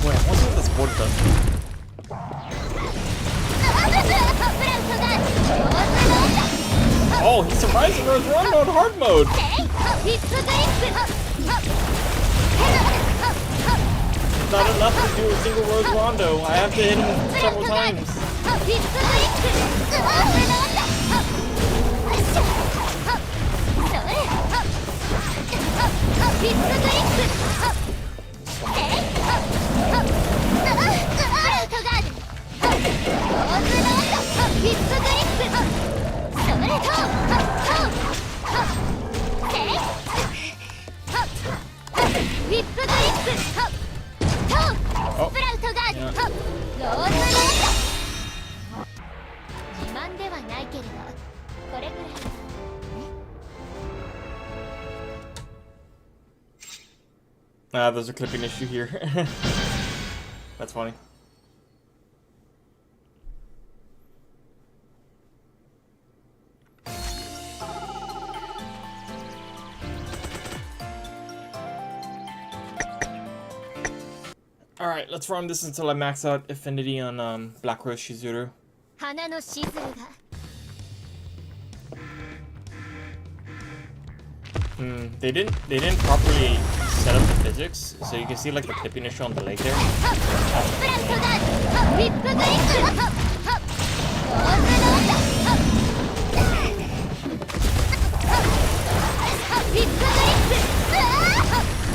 Wait, I wonder what this border does. Oh, he survives in Rose Rondo in hard mode! It's not enough to do a single Rose Rondo, I have to hit him several times. There's a clipping issue here. That's funny. Alright, let's farm this until I max out Affinity on Black Rose Shizuru. They didn't properly set up the physics, so you can see like the clipping issue on the leg there.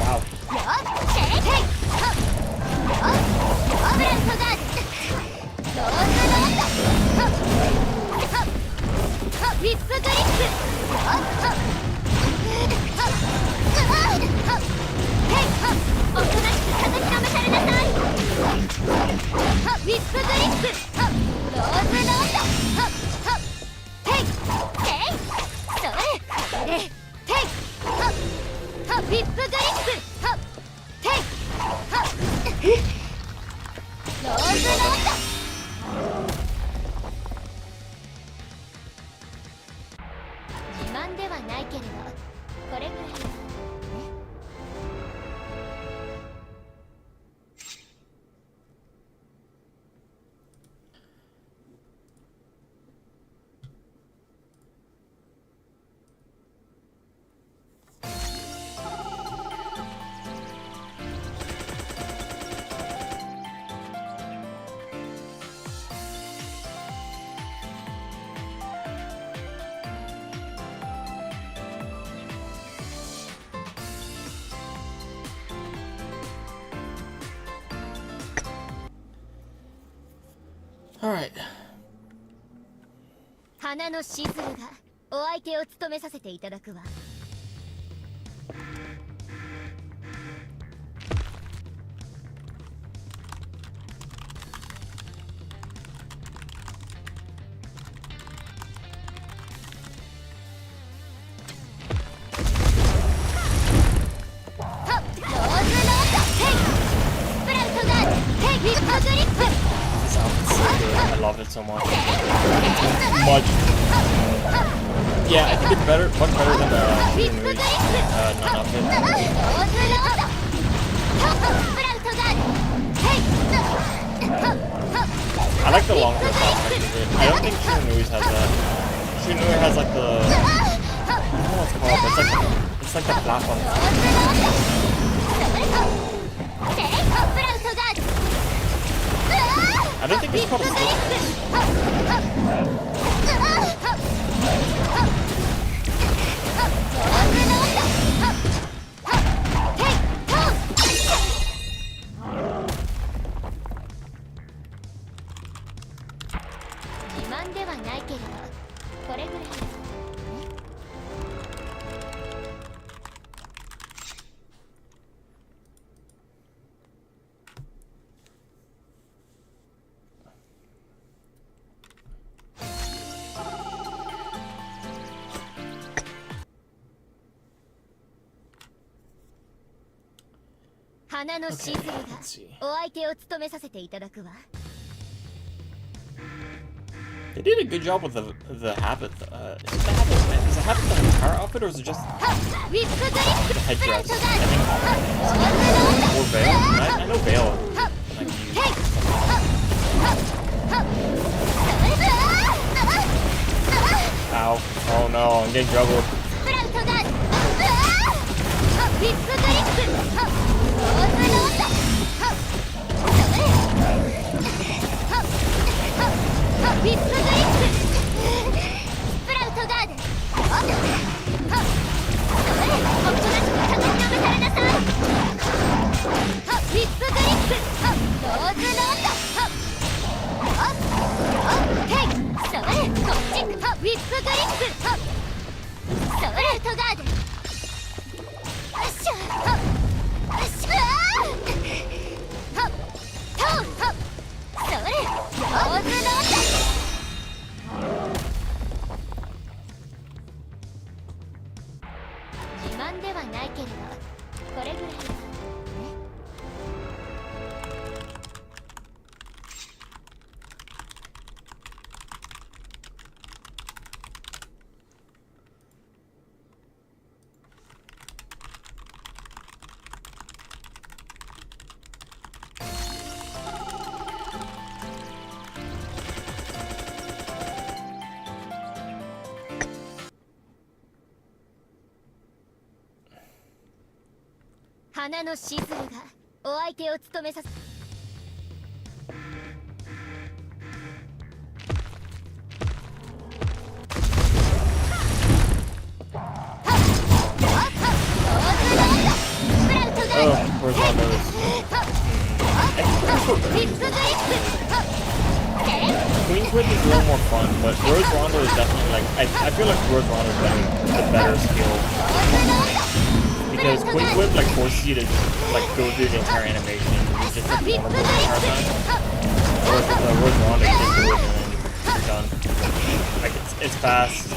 Wow. Alright. 花のしずるがお相手を務めさせていただくわ。I love it so much. Much. Yeah, I think it's better, much better than Taima-Nuns non-outfit. I like the long aspect of it. I don't think Taima-Nuns has that. entrepreneur has like the, I don't know what it's called, but it's like the platform. I don't think it's called a switch. They did a good job with the habit. Is the habit the entire outfit, or is it just the headdress? I think. Or veil. I know veil. Ow! Oh no! I'm getting juggled. Where's my nose? Queen's Whip is a little more fun, but Rose Rondo is definitely like I feel like Rose Rondo is the better skill. Because Queen's Whip like forces you to like go through the entire animation and just like vulnerable the entire time. Rose Rondo you just do it and then you're done. Like it's fast.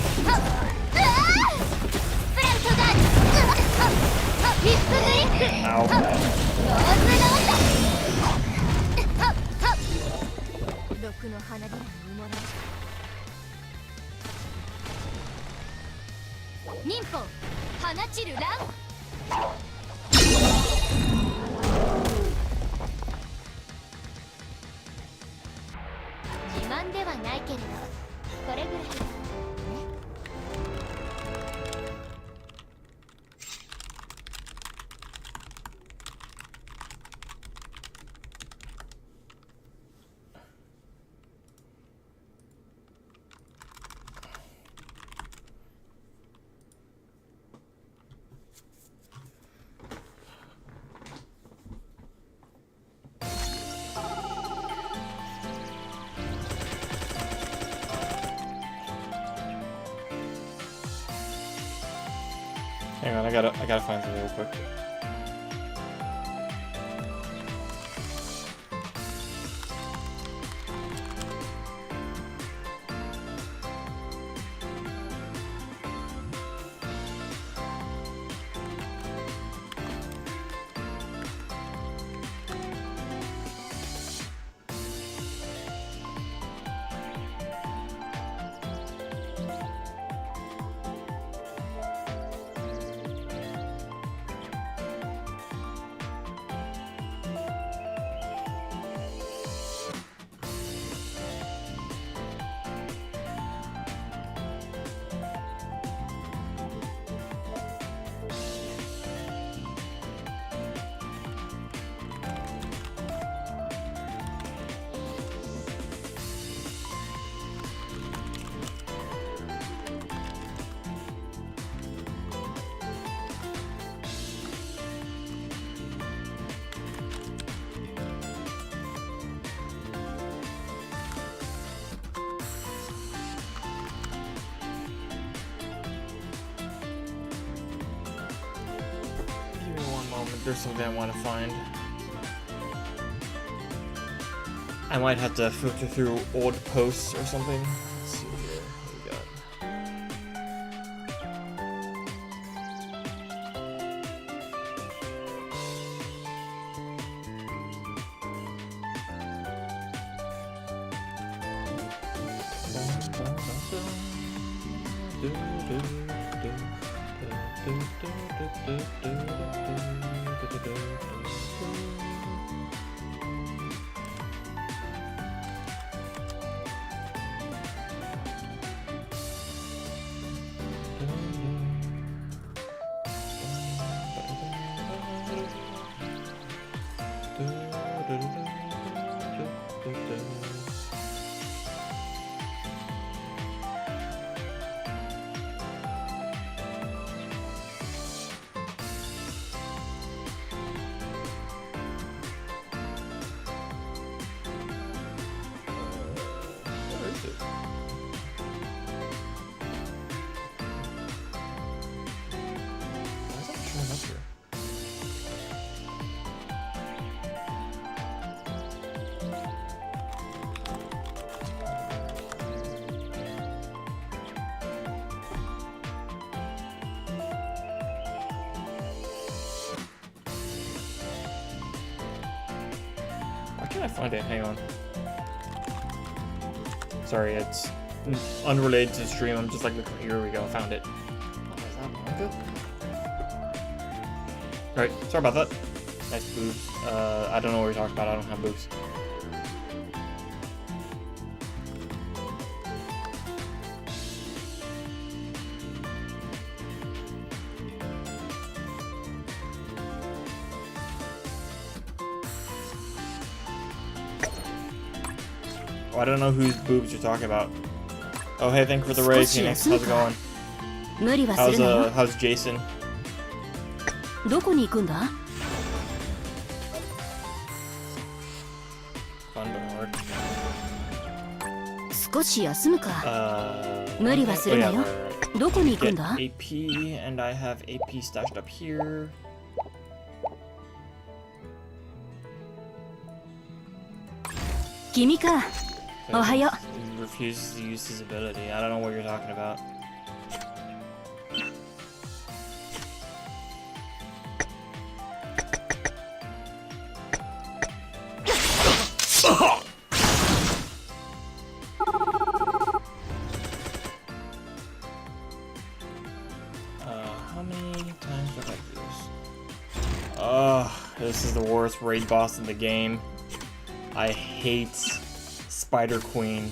Ow. Hang on, I gotta find something real quick. there's something I want to find. I might have to filter through old posts or something. Let's see here. What we got? Why can't I find it? Hang on. Sorry, it's unrelated to the stream. I'm just like, look, here we go. Found it. Oh, is that manga? Alright, sorry about that. Nice boobs. I don't know what you're talking about. I don't have boobs. Oh, I don't know whose boobs you're talking about. Oh, hey, thank you for the raid, Phoenix. How's it going? How's Jason? Fun but hard. Get AP, and I have AP stashed up here. He refuses to use his ability. I don't know what you're talking about. How many times have I do this? This is the worst raid boss in the game. I hate Spider Queen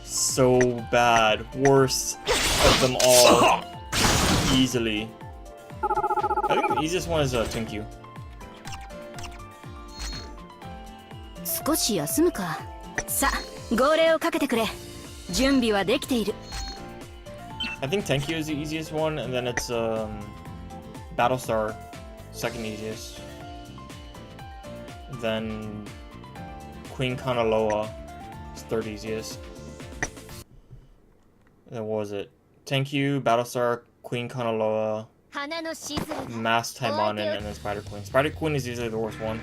so bad. Worst of them all. Easily. I think the easiest one is Tinku. I think Tinku is the easiest one, and then it's Battlestar, second easiest. Then Queen Kanaloa is third easiest. Then what was it? Tinku, Battlestar, Queen Kanaloa, Mass Taimanin, and then Spider Queen. Spider Queen is usually the worst one.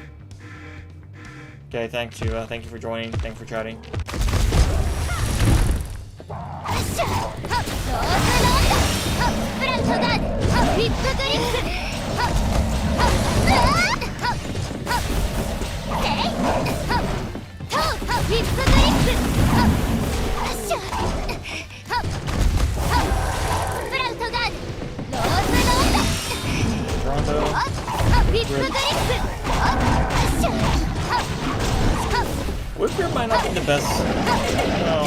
Okay, thanks you. Thank you for joining. Thanks for chatting. Whip grip might not be the best. No.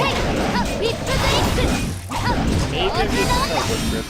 Maybe if you just whip grip.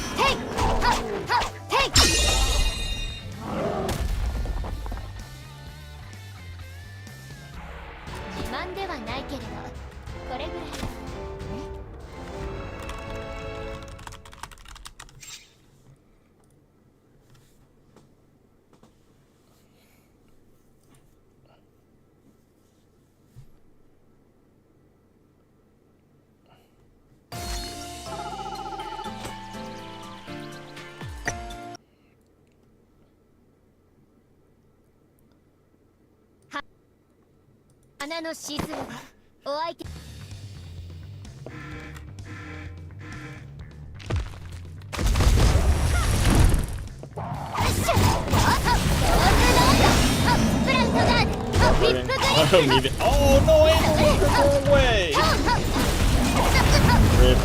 花のしずるがお相手I don't need it. Oh no, Angel, go away! Rip.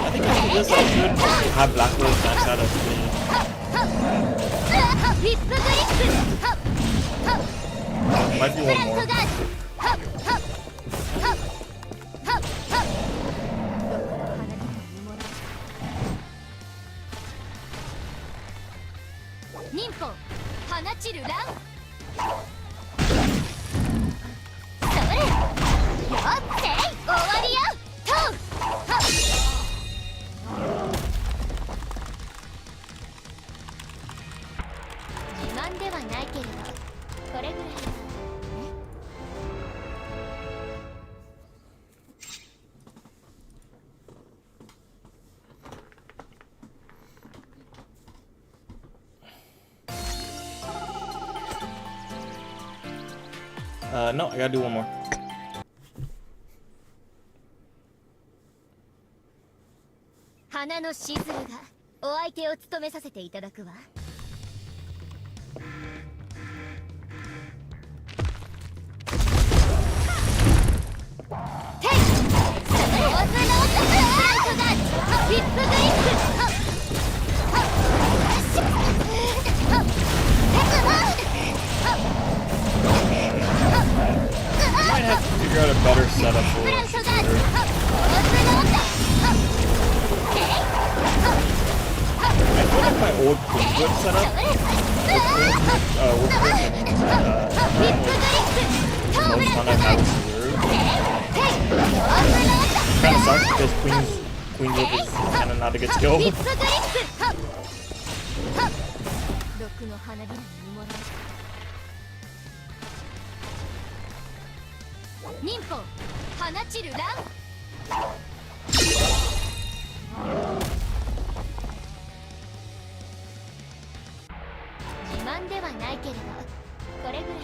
I think after this I should have Blackbird max out of me. Might be one more. No, I gotta do one more. Hana no Shizuru ga o aite o tsutome sasete itadaku wa. Might have to figure out a better setup for Shizuru. I feel like my old Queenwood setup with most fun I've had with Shizuru. Kinda sucks because Queenwood is kinda not a good skill. Ninpo, hanachiru ran. 自慢ではないけれど、これぐらい。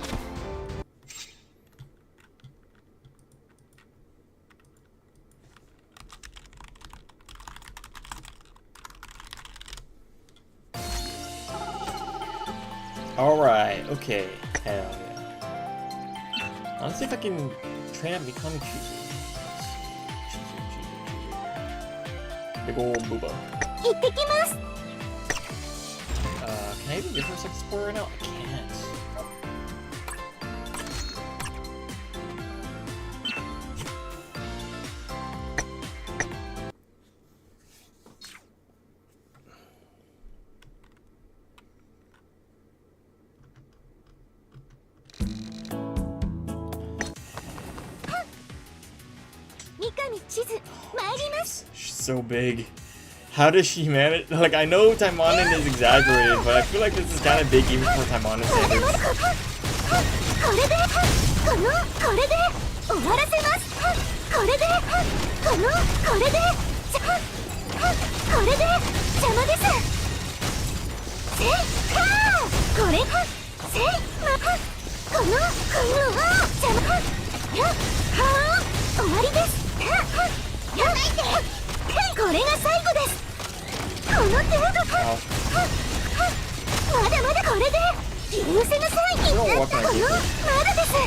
Alright, okay. Hell yeah. Let's see if I can train up become Chooser. Big ol' booba. Can I even give her sex support right now? I can't. She's so big. How does she manage? Like, I know Taimanin is exaggerated, but I feel like this is kind of big even for Taimanin standards.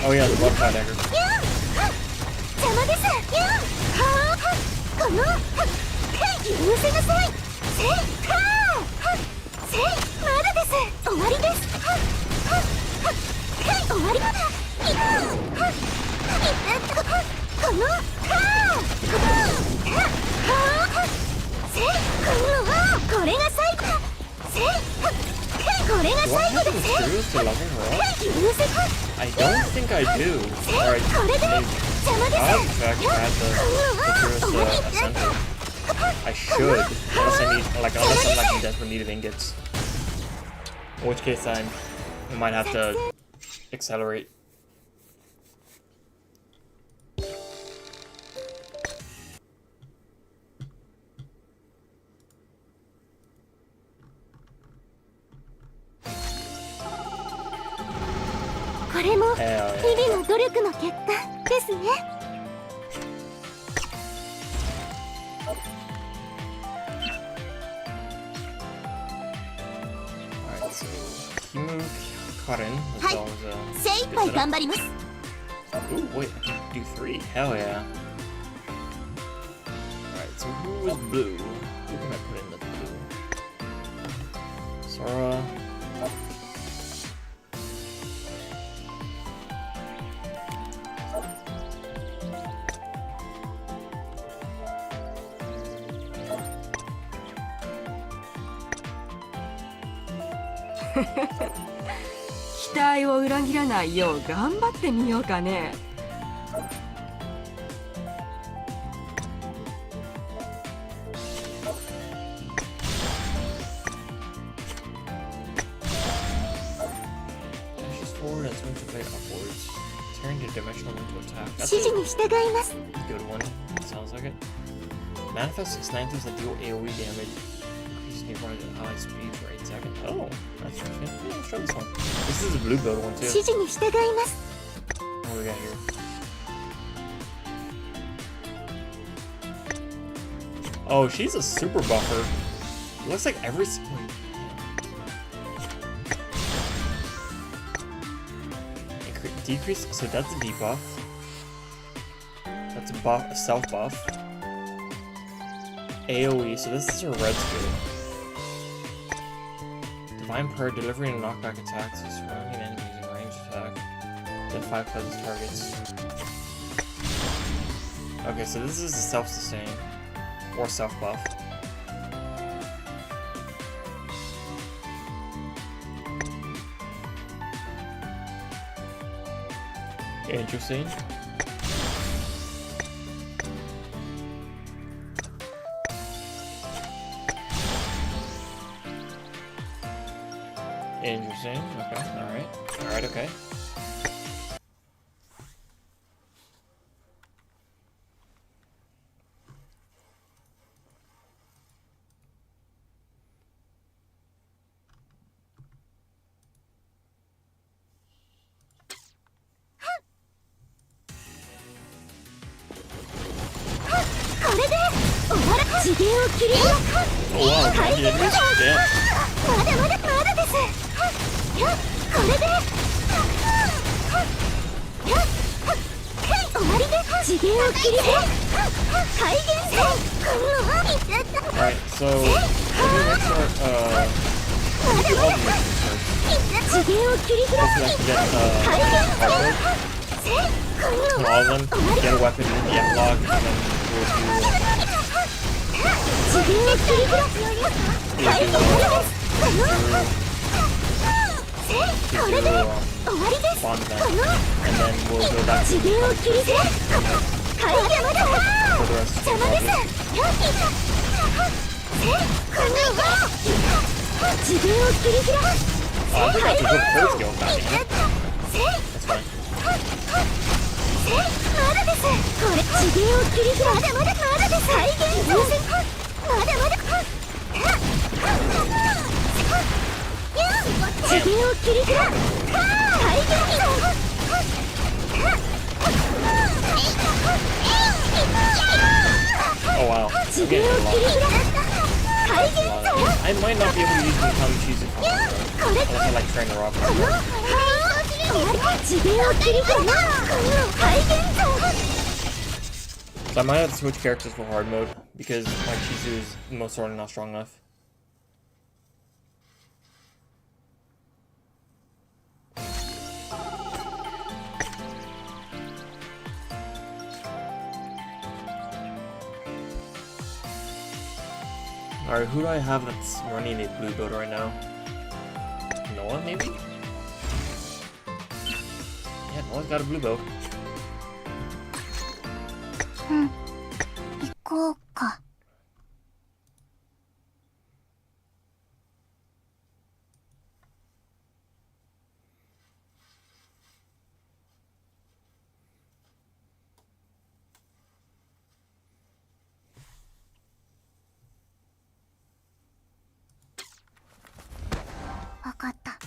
Oh yeah, the butterfly dagger. Do I have the materials to level her up? I don't think I do. Alright, maybe. I in fact had the materials to ascend her. I should. Unless I need, unless I'm like in desperate need of ingots. In which case I might have to accelerate. これも日々の努力の結果ですね。はい、精一杯頑張ります。Ooh, wait, I can do 3. Hell yeah. Alright, so who is blue? Who can I put in the blue? Sora. Hehehe 期待を裏切らないよう頑張ってみようかね。指示に従います。Good one. Sounds like it. Manifest extenders that deal AoE damage. Increasing your high speed for 8 seconds. Oh, that's interesting. Yeah, let's try this one. This is a blue build one too. 指示に従います。 What do we got here? Oh, she's a super buffer. It looks like every. Wait. Decrease. So that's a debuff. That's a buff, a self buff. AoE. So this is her red skill. Divine Prayer, delivering a knockback attack to surrounding enemies in range attack. Then 5 pleasant targets. Okay, so this is a self-sustain. Or self-buff. Interesting. Interesting. Okay. Alright. Alright, okay. Oh wow, man, you didn't miss shit. まだまだまだです。これで終わりです。次元を切り改元戦。Alright, so let's start we'll do all the missions first. 次元を切り開き Hopefully I can get all of them, get a weapon, get logged, and then we'll do 次元を切り開き改元これで終わりです。 and then we'll go back to 次元を切り開き改元まだ邪魔です。次元を切り開き I think that's a good first skill back in. That's fine. まだです。これ次元を切り開きまだです。改元まだまだ次元を切り開き改元 Oh wow. I'm getting a lot. I might not be able to use the Taima-Nuns unless I like train her off. So I might have to switch characters for hard mode because my Chizu is most certainly not strong enough. Alright, who do I have that's running a blue build right now? Noah, maybe? Yeah, Noah's got a blue build. 行こうか。わかった。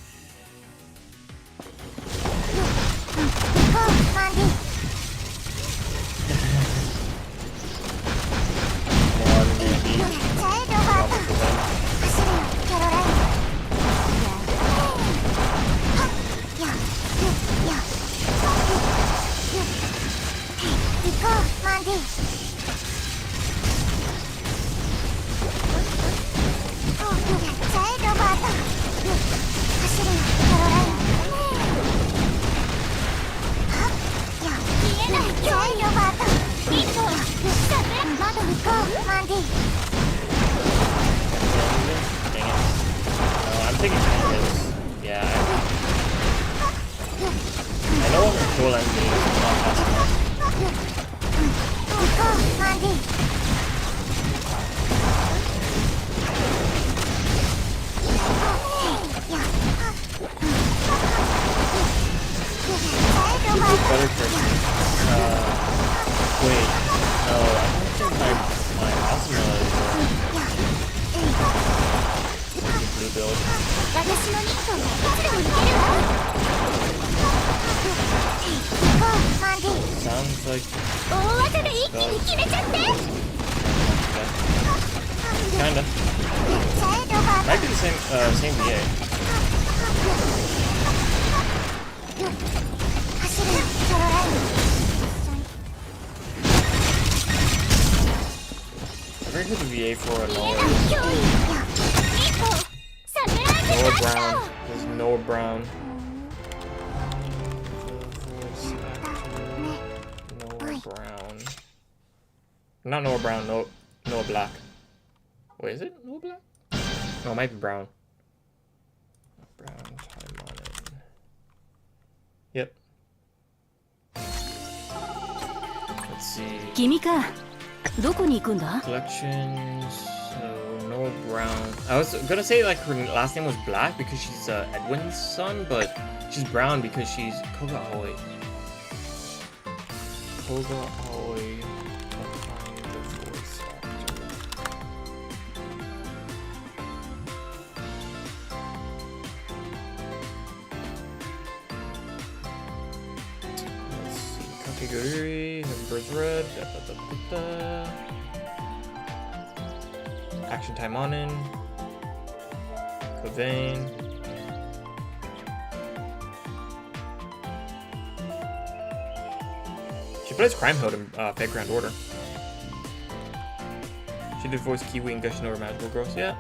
control enemies is not possible. Better person. Wait. No, I don't think my Asuna is blue build. Sounds like kinda. Might be the same VA. I very good VA for a Noah Brown. There's Noah Brown. Noah Brown. Not Noah Brown, Noah Black. Wait, is it Noah Black? No, it might be Brown. Brown, Taimanin. Yep. Let's see. Collections. So Noah Brown. I was gonna say like her last name was Black because she's Edwin's son, but she's Brown because she's Koga Aoi. Koga Aoi. Kakegurui, Birds Red, Action Taimanin, Kavane. She plays Crime Hood in Fate Grand Order. She did voice Kiwi and Gushin over Magical Girls, yeah.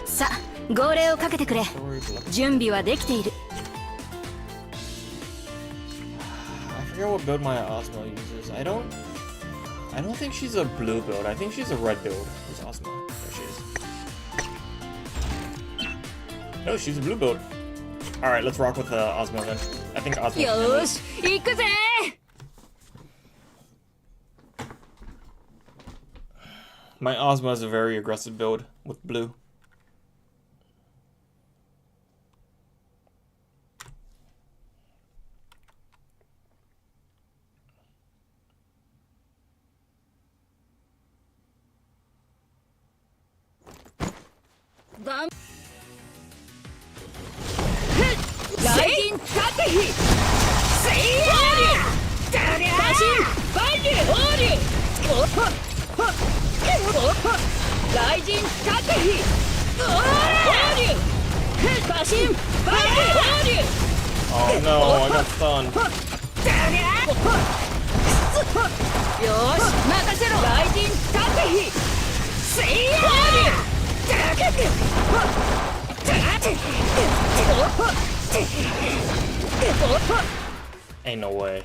Sa, 号令をかけてくれ。準備はできている。I forget what build my Ozma uses. I don't think she's a blue build. I think she's a red build. Where's Ozma? There she is. No, she's a blue build. All right, let's rock with Ozma then. I think Ozma. よーし、行くぜ。My Ozma is a very aggressive build with blue. Oh no, I got stunned. Ain't no way.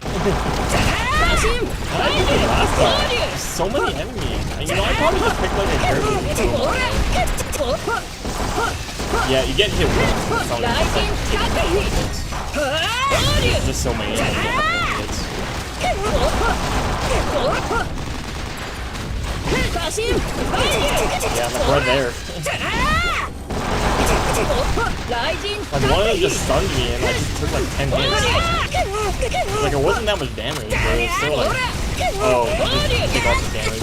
So many enemies. You know, I probably just picked like a character. Yeah, you get hit once. There's just so many enemies. Yeah, like right there. Like one of them just stunned me and like just took like 10 hits. Like it wasn't that much damage, but it was still like, oh, just take off the damage.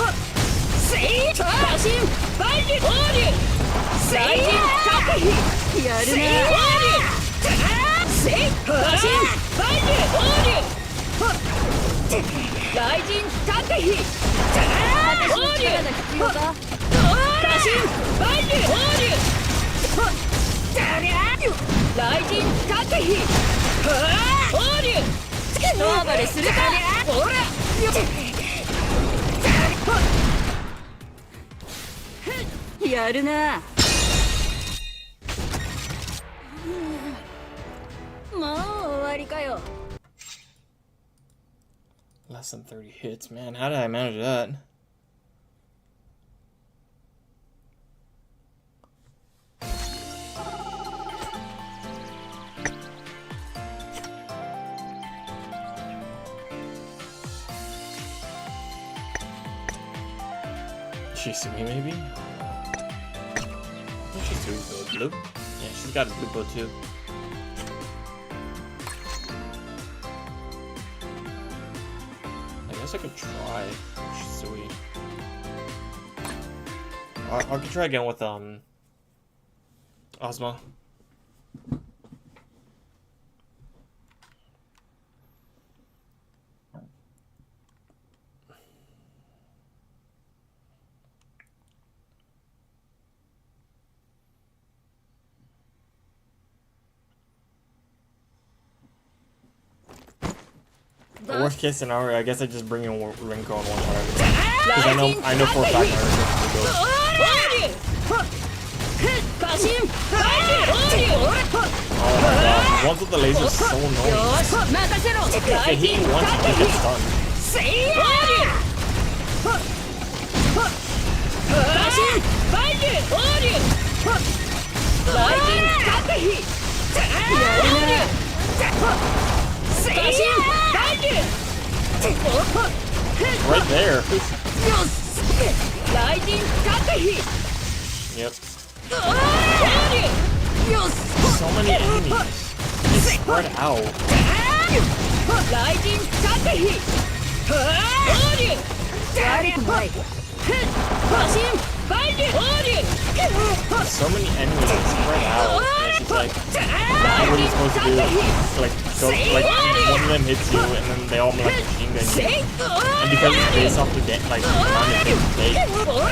Less than 30 hits, man. How did I manage that? Shisui, maybe? I think Shisui's good. Blue? Yeah, she's got a blue bow too. I guess I could try Shisui. I could try again with Ozma. Worst case scenario, I guess I just bring in Rinko and one shot. Because I know for a fact Oh my god, ones with the laser is so annoying. If they hit you once, you get stunned. Right there. Yep. So many enemies. They spread out. So many enemies that spread out. And it's just like, what are you supposed to do? Like, one of them hits you, and then they all like machine gun you. And because it's based off the like amount of hits they take, you can avoid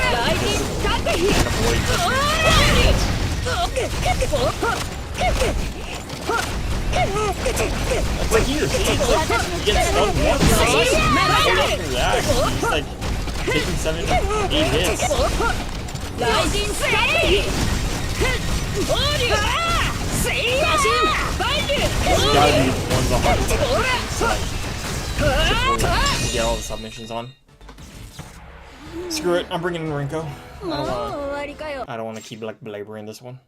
That's like here, see, it's like, you get stunned once, after that, it's like taking 7 to 8 hits. It's gotta be one of the hardest to get all the submissions on. Screw it, I'm bringing in Rinko. I don't want to keep like belaboring this one.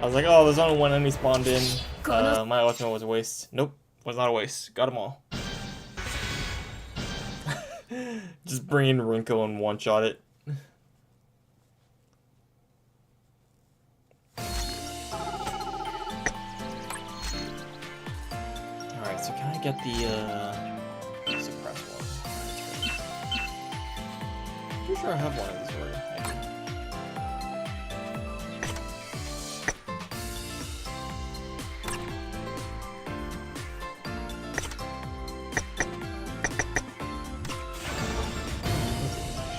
I was like, oh, there's only one enemy spawned in. My ultimate was a waste. Nope, was not a waste. Got them all. Just bring in Rinko and one-shot it. Alright, so can I get the suppress one? Pretty sure I have one of these already.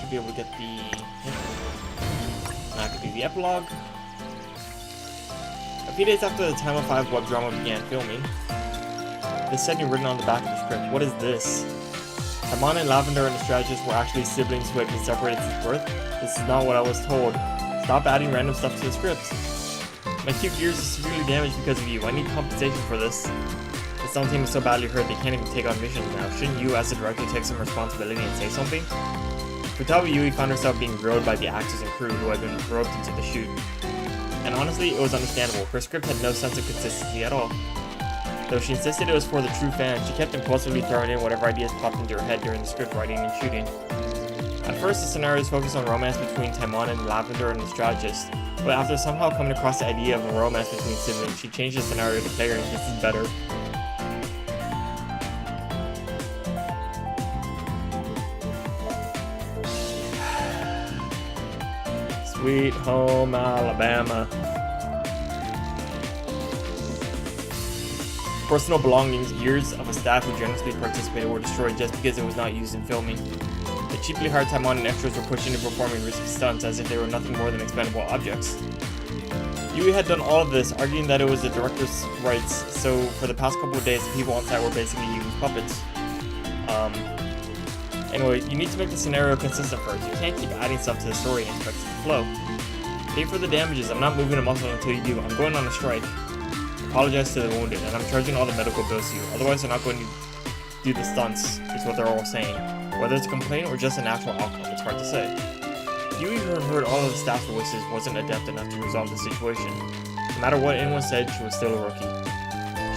Be able to get the now I could do the epilogue. A few days after the Taima-5 web drama began filming, This setting written on the back of the script. What is this? Taimanin, Lavender, and the strategist were actually siblings who had been separated since birth. This is not what I was told. Stop adding random stuff to the script. My cute gears are severely damaged because of you. I need compensation for this. The sound team is so badly hurt they can't even take on missions now. Shouldn't you, as the director, take some responsibility and say something? Futaba Yui found herself being grilled by the actors and crew who had been roped into the shoot. And honestly, it was understandable. Her script had no sense of consistency at all. Though she insisted it was for the true fans, she kept impulsively throwing in whatever ideas popped into her head during the script writing and shooting. At first, the scenarios focused on romance between Taimanin, Lavender, and the strategist, but after somehow coming across the idea of a romance between siblings, she changed the scenario to play her in This Is Better. Sweet home Alabama. Personal belongings, gears of a staff who generously participated were destroyed just because it was not used in filming. The cheaply hired Taimanin extras were pushed into performing risky stunts as if they were nothing more than expendable objects. Yui had done all of this, arguing that it was the director's rights, so for the past couple of days the people on set were basically Yui's puppets. Anyway, you need to make the scenario consistent first. You can't keep adding stuff to the story and expect it to flow. Pay for the damages. I'm not moving a muscle until you do. I'm going on a strike. Apologize to the wounded, and I'm charging all the medical bills to you. Otherwise, they're not going to do the stunts, is what they're all saying. Whether it's a complaint or just a natural outcome, it's hard to say. Yui, who heard all of the staff's voices, wasn't adept enough to resolve the situation. No matter what anyone said, she was still a rookie.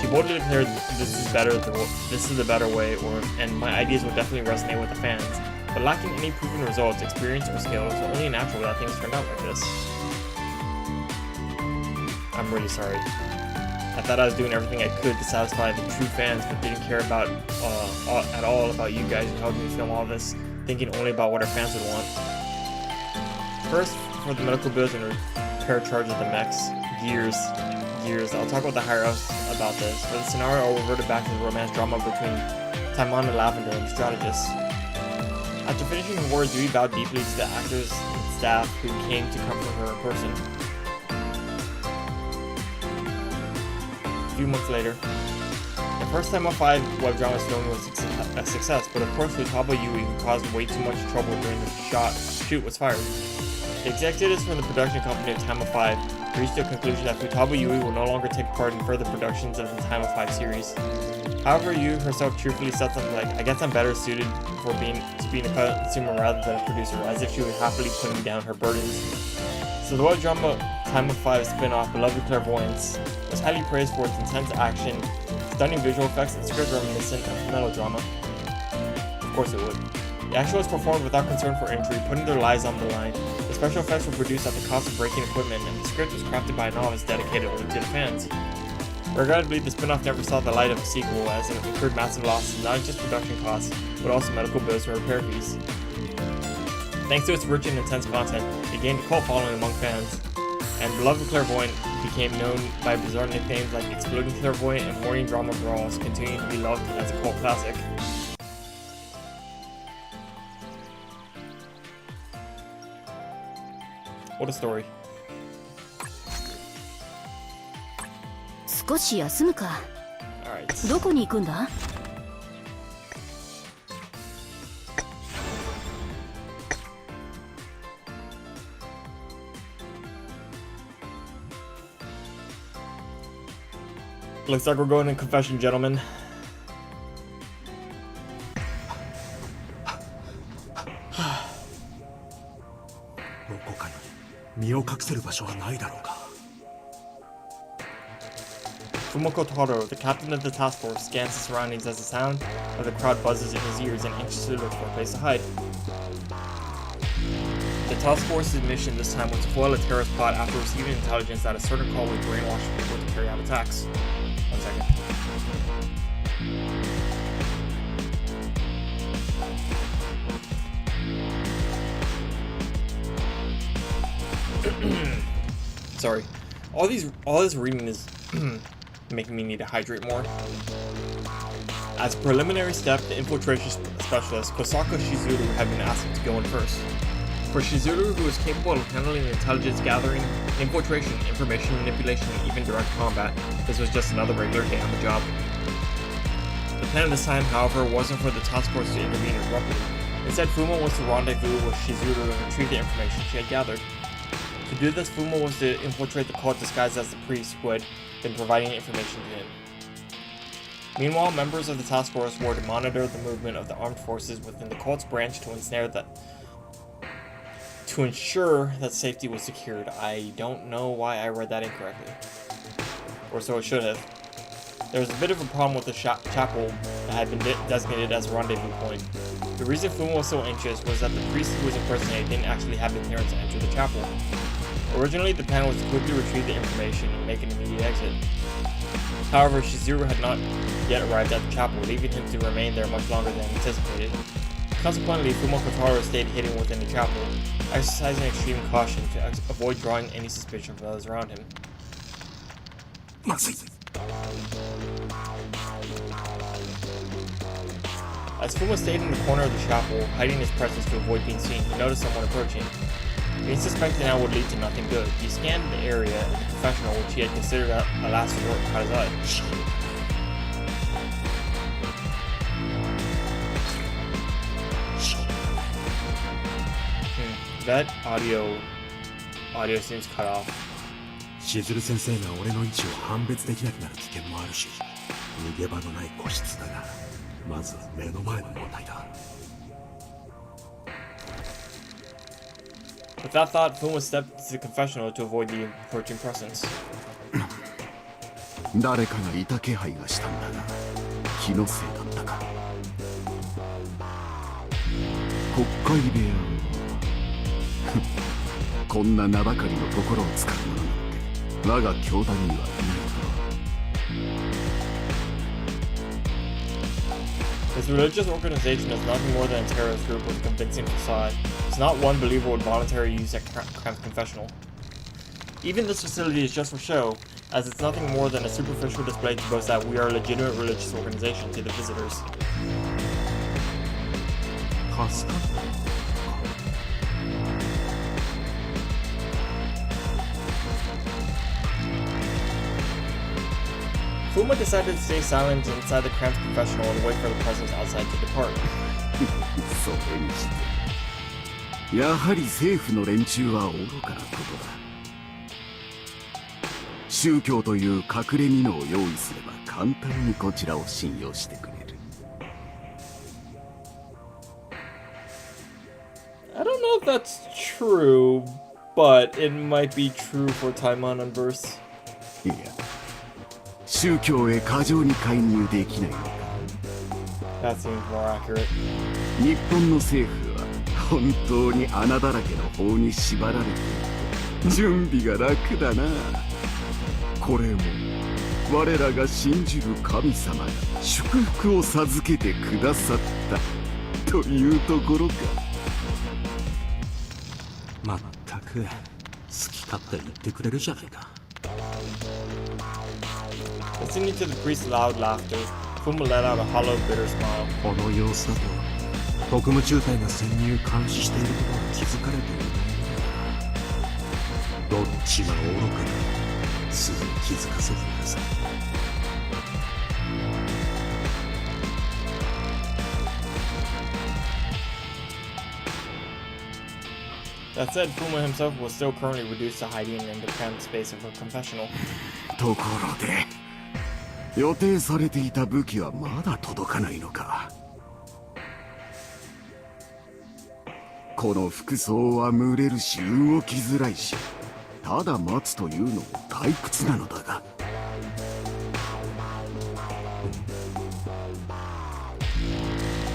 She boldly declared, this is the better way, and my ideas will definitely resonate with the fans. But lacking any proven results, experience, or skill, it's only natural that things turned out like this. I'm really sorry. I thought I was doing everything I could to satisfy the true fans, but didn't care about at all about you guys who helped me film all this, thinking only about what our fans would want. First, for the medical bills and repair charge of the mechs, gears. I'll talk with the higher ups about this. For the scenario, I'll revert it back to the romance drama between Taimanin, Lavender, and the strategist. After finishing her words, Yui bowed deeply to the actors and staff who came to comfort her in person. A few months later, the first Taima-5 web drama film was a success, but of course Futaba Yui, who caused way too much trouble during the shoot, was fired. The executives from the production company of Taima-5 reached a conclusion that Futaba Yui will no longer take part in further productions of the Taima-5 series. However, Yui herself cheerfully said something like, I guess I'm better suited to being a consumer rather than a producer, as if she was happily putting down her burdens. So the web drama Taima-5 spin-off, Beloved Clairvoyance, was highly praised for its intense action, stunning visual effects, and script reminiscent of melodrama. Of course it would. The action was performed without concern for injury, putting their lives on the line. The special effects were produced at the cost of breaking equipment, and the script was crafted by a novice dedicated only to the fans. Regrettably, the spin-off never saw the light of a sequel, as it incurred massive losses, not just production costs, but also medical bills and repair fees. Thanks to its rich and intense content, it gained a cult following among fans, and Beloved Clairvoyant became known by bizarre nicknames like Exploding Clairvoyant and Morning Drama Brawls, continuing to be loved as a cult classic. What a story. 少し休むか。 Alright. どこに行くんだ？ Looks like we're going in confession, gentlemen. どこかに身を隠せる場所はないだろうか。 Fumiko Taro, the captain of the task force, scans the surroundings as the sound of the crowd buzzes in his ears and anxiously looks for a place to hide. The task force's mission this time was to foil a terrorist plot after receiving intelligence that a certain call would brainwash people to carry out attacks. 1 second. Sorry. All this reading is making me need to hydrate more. As a preliminary step, the infiltration specialist Kosaka Shizuru had been asked to go in first. For Shizuru, who was capable of handling intelligence gathering, infiltration, information manipulation, and even direct combat, this was just another regular day on the job. plan this time, however, wasn't for the task force to intervene abruptly. Instead, Fuma was to rendezvous with Shizuru and retrieve the information she had gathered. To do this, Fuma was to infiltrate the cult disguised as the priest who had been providing information to him. Meanwhile, members of the task force were to monitor the movement of the armed forces within the cult's branch to ensure that safety was secured. I don't know why I read that incorrectly. Or so it should have. There was a bit of a problem with the chapel that had been designated as a rendezvous point. The reason Fuma was so anxious was that the priest who was impersonated didn't actually have the clearance to enter the chapel. Originally, the plan was to quickly retrieve the information and make an immediate exit. However, Shizuru had not yet arrived at the chapel, leaving him to remain there much longer than anticipated. Consequently, Fuma Kotaro stayed hidden within the chapel, exercising extreme caution to avoid drawing any suspicion from those around him. As Fuma stayed in the corner of the chapel, hiding his presence to avoid being seen, he noticed someone approaching. Being suspected now would lead to nothing good. He scanned the area of the confessional, which he had considered a last resort caught his eye. That audio seems cut off. しずる先生が俺の位置を判別できなくなる危険もあるし、逃げ場のない個室だが、まず目の前の問題だ。With that thought, Fuma stepped to the confessional to avoid the approaching presence. 誰かがいた気配がしたんだが、気のせいだったか。国会部屋こんな名ばかりのところを使うものなんて我が教団にはいないだろう。 This religious organization is nothing more than a terrorist group with a convincing facade. It's not one believer would voluntarily use that confessional. Even this facility is just for show, as it's nothing more than a superficial display to boast that we are a legitimate religious organization to the visitors. Fuma decided to stay silent inside the cramped confessional and wait for the presence outside to depart. それにしてやはり政府の連中は愚かなことだ。宗教という隠れ蓑を用意すれば簡単にこちらを信用してくれる。I don't know if that's true, but it might be true for Taima-Nuns. いや、宗教へ過剰に介入できないのか。That seems more accurate. 日本の政府は本当に穴だらけの法に縛られていて準備が楽だな。これも我らが信じる神様が祝福を授けてくださったというところか。まったく好き勝手言ってくれるじゃないか。Listening to the priest's loud laughter, Fuma let out a hollow, bitter smile. この様子だと特務中隊が潜入監視していることが気づかれていないみたいだ。どっちが愚かかすぐに気づかせてください。That said, Fuma himself was still currently reduced to hiding in the cramped space of her confessional. ところで予定されていた武器はまだ届かないのか。この服装は蒸れるし動きづらいし、ただ待つというのも退屈なのだが。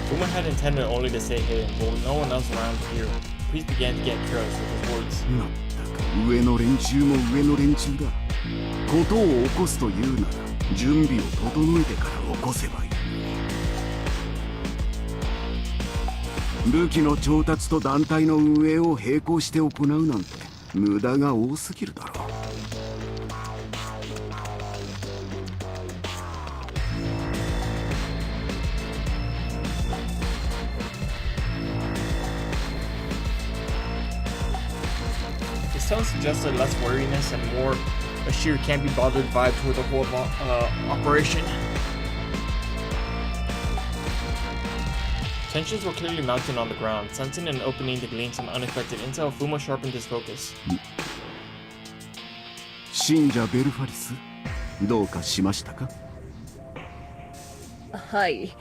Fuma had intended only to stay hidden, but with no one else around here, the priest began to get careless with his words. まったく上の連中も上の連中だ。ことを起こすというなら準備を整えてから起こせばいい。武器の調達と団体の運営を並行して行うなんて無駄が多すぎるだろう。His tone suggested less wariness and more a sheer can't be bothered vibe toward the whole operation. Tensions were clearly mounting on the ground. Sensing an opening to glean some unexpected intel, Fuma sharpened his focus. 信者ベルファリス、どうかしましたか？はい、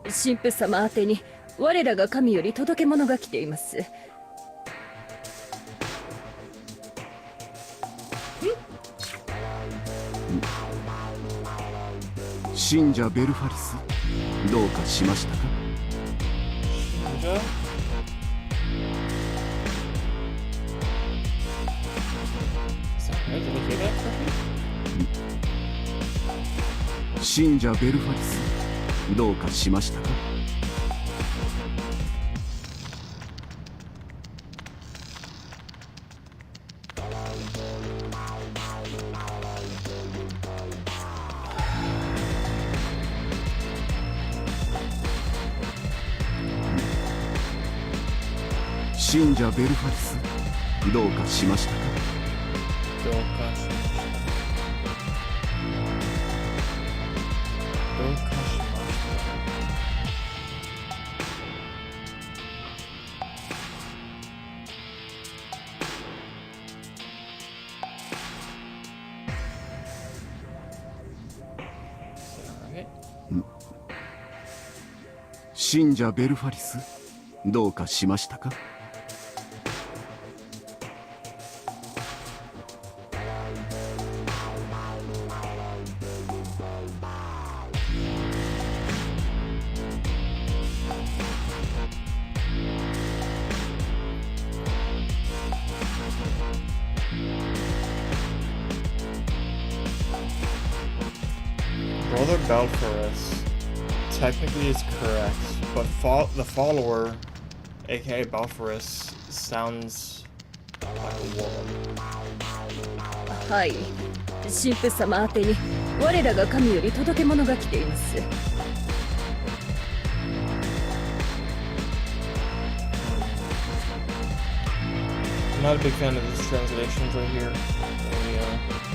神父様宛てに我らが神より届け物が来ています。信者ベルファリス、どうかしましたか？ 信者ベルファリス、どうかしましたか？信者ベルファリス、どうかしましたか？どうかしました。どうかしました。信者ベルファリス、どうかしましたか？ Brother Balfourus technically is correct, but the follower, aka Balfourus, sounds like a woman. はい、神父様宛てに我らが神より届け物が来ています。I'm not a big fan of these translations right here.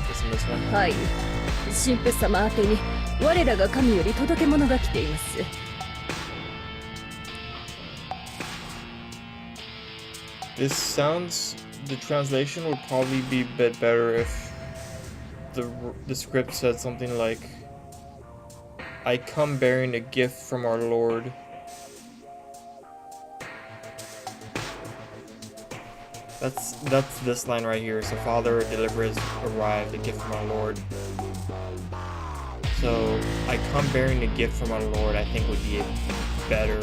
Listen to this one. はい、神父様宛てに我らが神より届け物が来ています。This sounds. The translation would probably be a bit better if the script said something like, "I come bearing a gift from our Lord." That's this line right here. So, Father, a deliverer has arrived, a gift from our Lord. So, I come bearing a gift from our Lord, I think would be a better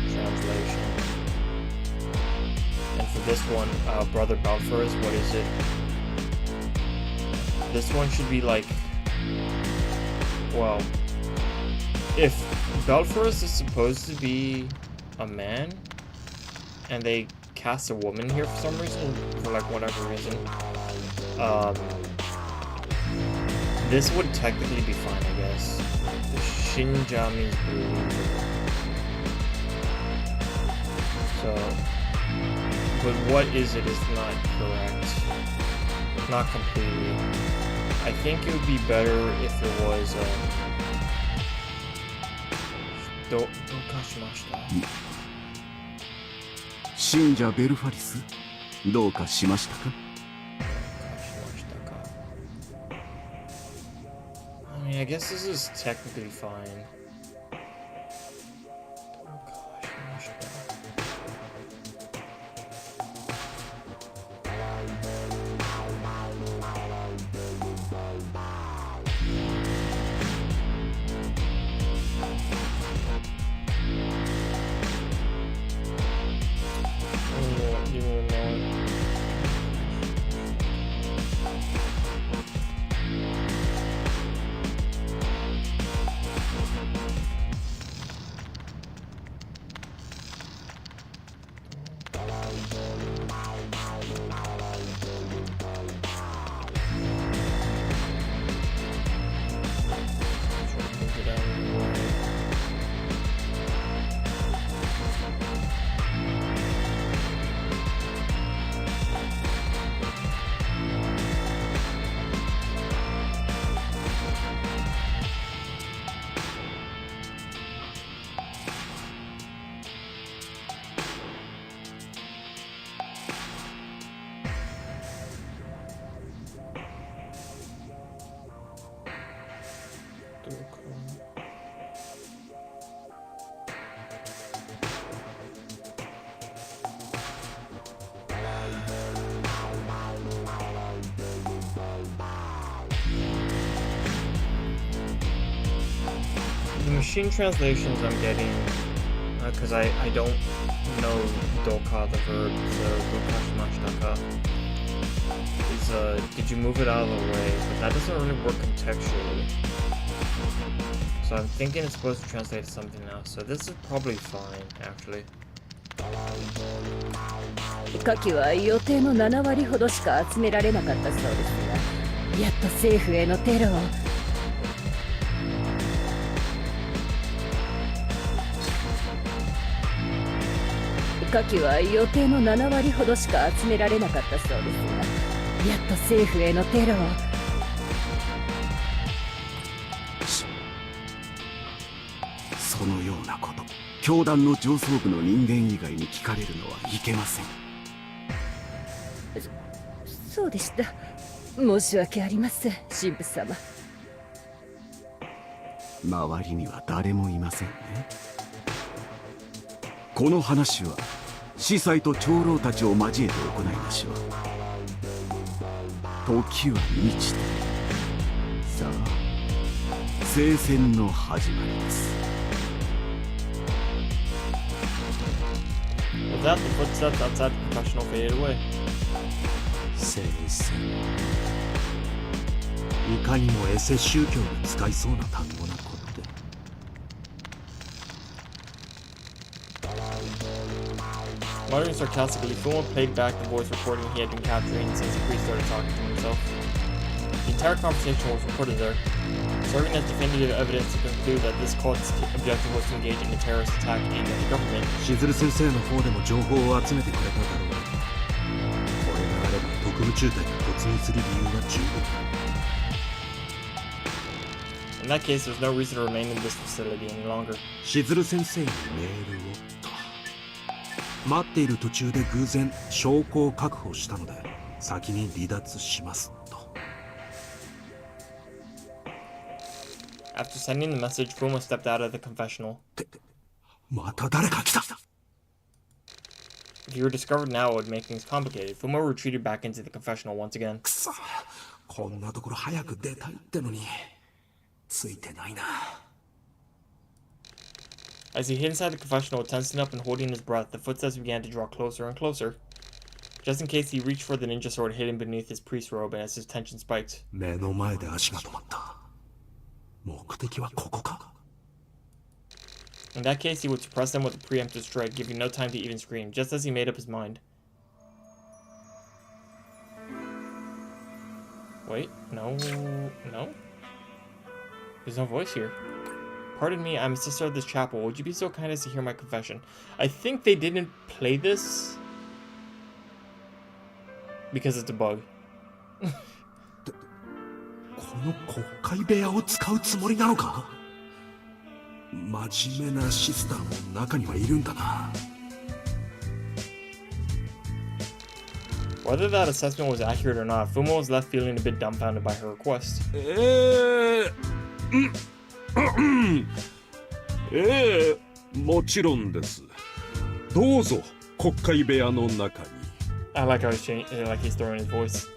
translation. And for this one, Brother Balfourus, what is it? This one should be like, well, if Balfourus is supposed to be a man, and they cast a woman here for some reason, for like whatever reason, this would technically be fine, I guess. Shinja means believer. So, but what is it is not correct. Not completely. I think it would be better if it was, Dokashimashita. 信者ベルファリス、どうかしましたか？ I mean, I guess this is technically fine. The machine translations I'm getting, because I don't know doka, the verb, so dokashimashitaka, is did you move it out of the way? But that doesn't really work contextually. So I'm thinking it's supposed to translate to something else. So this is probably fine, actually. 火器は予定の7割ほどしか集められなかったそうですが、やっと政府へのテロを。火器は予定の7割ほどしか集められなかったそうですが、やっと政府へのテロを。そのようなこと、教団の上層部の人間以外に聞かれるのはいけません。そうでした。申し訳ありません、神父様。周りには誰もいませんね。この話は司祭と長老たちを交えて行いましょう。時は満ちて、さあ聖戦の始まりです。With that, the footsteps outside the confessional faded away. 聖戦、いかにもエセ宗教に使いそうな単語なことで。Muttering sarcastically, Fuma played back the voice recording he had been capturing since the priest started talking to himself. The entire conversation was recorded there, serving as definitive evidence to conclude that this cult's objective was to engage in a terrorist attack aimed at the government. しずる先生の方でも情報を集めてくれただろう。これがあれば特務中隊が突入する理由は十分。In that case, there's no reason to remain in this facility any longer. しずる先生にメールをと。待っている途中で偶然証拠を確保したので先に離脱しますと。After sending the message, Fuma stepped out of the confessional. また誰か来た。If he were discovered now, it would make things complicated. Fuma retreated back into the confessional once again. くそ、こんなところ早く出たいってのについてないな。As he hid inside the confessional, tensing up and holding his breath, the footsteps began to draw closer and closer. Just in case, he reached for the ninja sword hidden beneath his priest robe as his tension spiked. 目の前で足が止まった。目的はここか。In that case, he would suppress them with a preemptive strike, giving no time to even scream, just as he made up his mind. Wait, no. There's no voice here. Pardon me, I'm a sister of this chapel. Would you be so kind as to hear my confession? I think they didn't play this because it's a bug. この国会部屋を使うつもりなのか。真面目なシスターも中にはいるんだな。Whether that assessment was accurate or not, Fuma was left feeling a bit dumbfounded by her request. もちろんです。どうぞ国会部屋の中に。I like how like he's throwing his voice.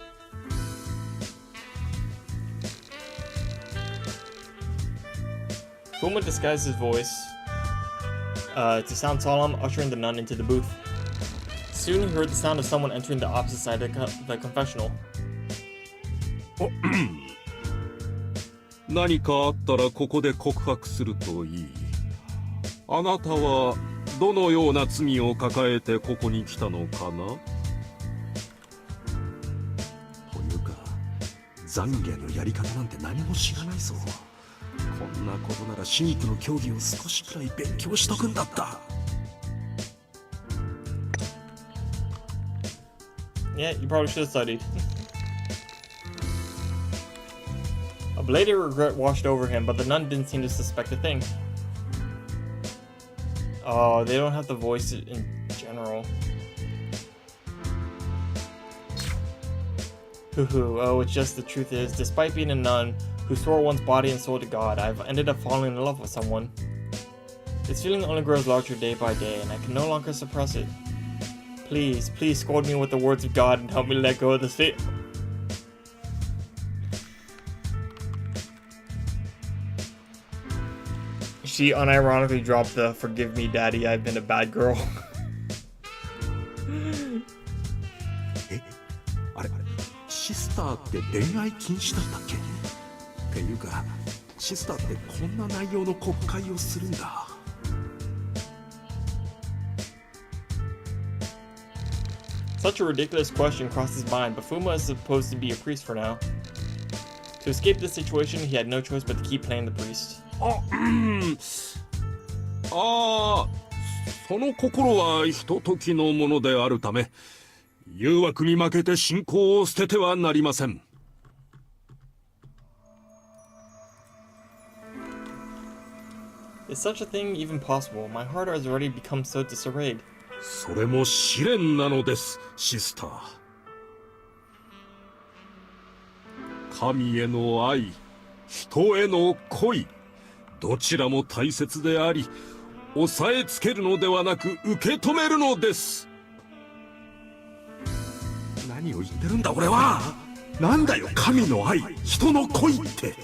Fuma disguised his voice to sound solemn, ushering the nun into the booth. Soon he heard the sound of someone entering the opposite side of the confessional. 何かあったらここで告白するといい。あなたはどのような罪を抱えてここに来たのかな。というか、懺悔のやり方なんて何も知らないぞ。こんなことなら神父の教義を少しくらい勉強しとくんだった。Yeah, you probably should have studied. A blade of regret washed over him, but the nun didn't seem to suspect a thing. Oh, they don't have the voice in general. Hoo-hoo. Oh, it's just the truth is, despite being a nun, who swore one's body and soul to God, I've ended up falling in love with someone. This feeling only grows larger day by day, and I can no longer suppress it. Please, please scold me with the words of God and help me let go of this fate. She unironically dropped the "Forgive me, Daddy, I've been a bad girl." あれシスターって恋愛禁止だったっけ？っていうかシスターってこんな内容の国会をするんだ。Such a ridiculous question crossed his mind, but Fuma is supposed to be a priest for now. To escape this situation, he had no choice but to keep playing the priest. その心はひとときのものであるため、誘惑に負けて信仰を捨ててはなりません。Is such a thing even possible? My heart has already become so disarrayed. それも試練なのです、シスター。神への愛、人への恋、どちらも大切であり、押さえつけるのではなく受け止めるのです。何を言ってるんだ俺は。なんだよ神の愛、人の恋って。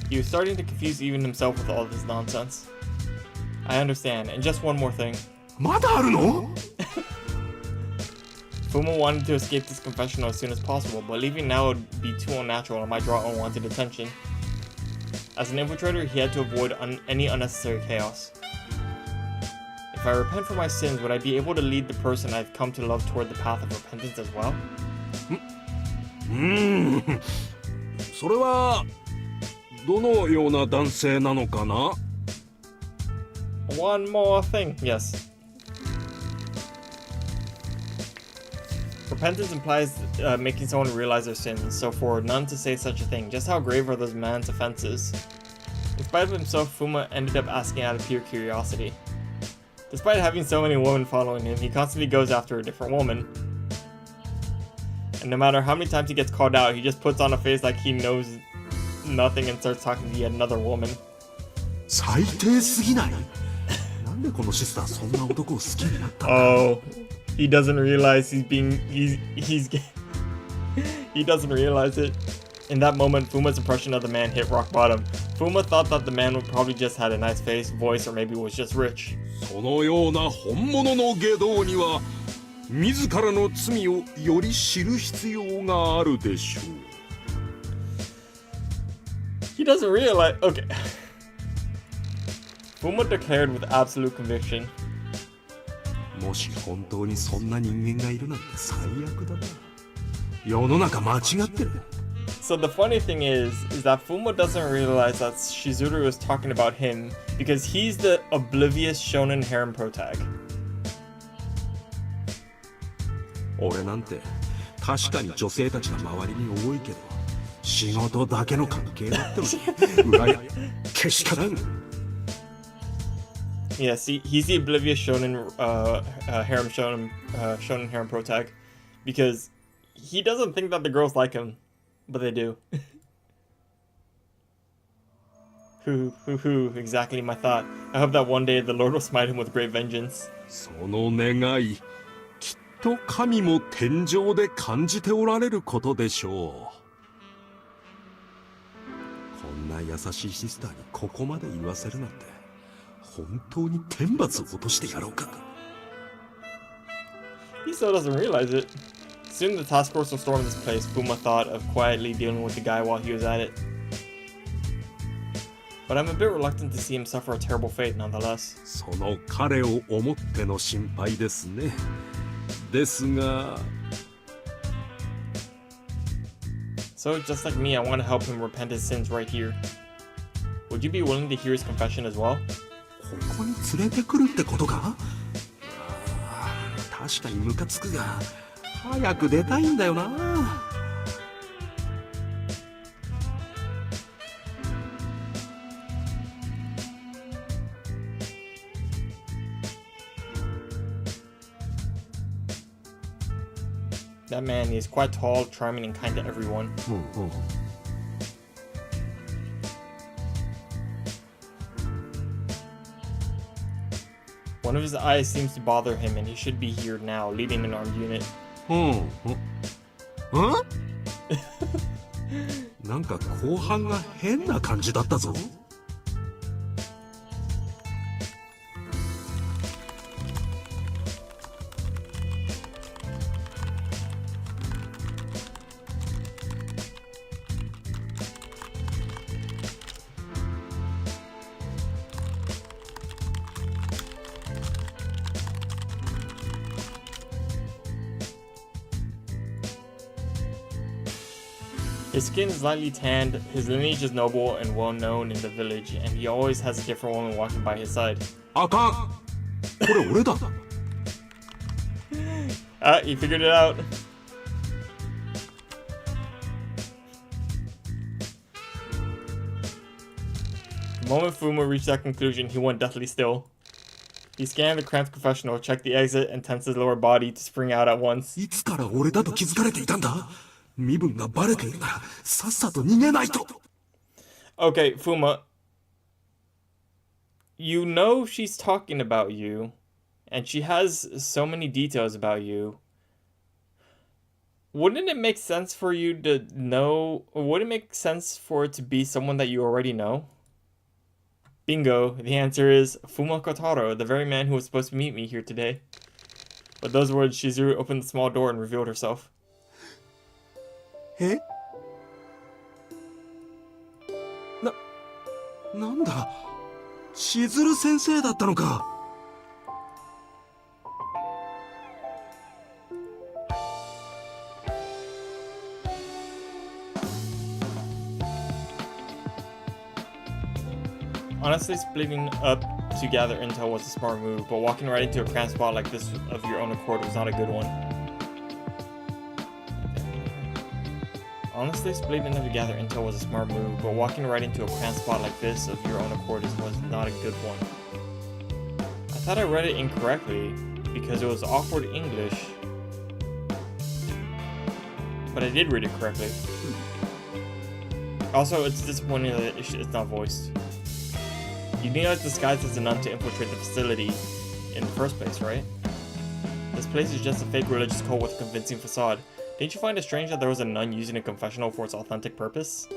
He was starting to confuse even himself with all this nonsense. I understand, and just one more thing. まだあるのFuma wanted to escape this confessional as soon as possible, but leaving now would be too unnatural and might draw unwanted attention. As an infiltrator, he had to avoid any unnecessary chaos. If I repent for my sins, would I be able to lead the person I've come to love toward the path of repentance as well? それはどのような男性なのかな？ One more thing, yes. Repentance implies making someone realize their sins, so for none to say such a thing, just how grave are those man's offenses? In spite of himself, Fuma ended up asking out of pure curiosity. Despite having so many women following him, he constantly goes after a different woman. And no matter how many times he gets called out, he just puts on a face like he knows nothing and starts talking to yet another woman. 最低すぎない？なんでこのシスターそんな男を好きになったんだ？ Oh, he doesn't realize he's he doesn't realize it. In that moment, Fuma's impression of the man hit rock bottom. Fuma thought that the man would probably just had a nice face, voice, or maybe was just rich. そのような本物の外道には自らの罪をより知る必要があるでしょう。He doesn't realize. Okay. Fuma declared with absolute conviction. もし本当にそんな人間がいるなんて最悪だな。世の中間違ってる。So the funny thing is that Fuma doesn't realize that Shizuru is talking about him because he's the oblivious shonen harem protag. 俺なんて確かに女性たちが周りに多いけど仕事だけの関係だってのに裏やけしからん。Yes, he's the oblivious shonen harem shonen harem protag because he doesn't think that the girls like him, but they do. Exactly my thought. I hope that one day the Lord will smite him with great vengeance. その願い、きっと神も天上で感じておられることでしょう。こんな優しいシスターにここまで言わせるなんて本当に天罰を落としてやろうか。He still doesn't realize it. Soon the task force will storm this place. Fuma thought of quietly dealing with the guy while he was at it. But I'm a bit reluctant to see him suffer a terrible fate nonetheless. その彼を思っての心配ですね。ですが。So just like me, I want to help him repent his sins right here. Would you be willing to hear his confession as well? ここに連れてくるってことか？確かにムカつくが早く出たいんだよな。That man is quite tall, charming, and kind to everyone. One of his eyes seems to bother him, and he should be here now, leading an armed unit. なんか後半が変な感じだったぞ。His skin is lightly tanned, his lineage is noble and well known in the village, and he always has a different woman walking by his side. あかん。これ俺だ。He figured it out. The moment Fuma reached that conclusion, he went deathly still. He scanned the cramped confessional, checked the exit, and tensed his lower body to spring out at once. いつから俺だと気づかれていたんだ。身分がバレているならさっさと逃げないと。Okay, Fuma. You know she's talking about you, and she has so many details about you. Wouldn't it make sense for you to know, or would it make sense for it to be someone that you already know? Bingo, the answer is Fuma Kotaro, the very man who was supposed to meet me here today. With those words, Shizuru opened the small door and revealed herself. え？なんだ、しずる先生だったのか。Honestly, splitting up to gather intel was a smart move, but walking right into a cramped spot like this of your own accord was not a good one. Honestly, splitting up to gather intel was a smart move, but walking right into a cramped spot like this of your own accord was not a good one. I thought I read it incorrectly, because it was awkward English, but I did read it correctly. Also, it's disappointing that it's not voiced. You need to disguise as a nun to infiltrate the facility in the first place, right? This place is just a fake religious cult with a convincing facade. Didn't you find it strange that there was a nun using a confessional for its authentic purpose?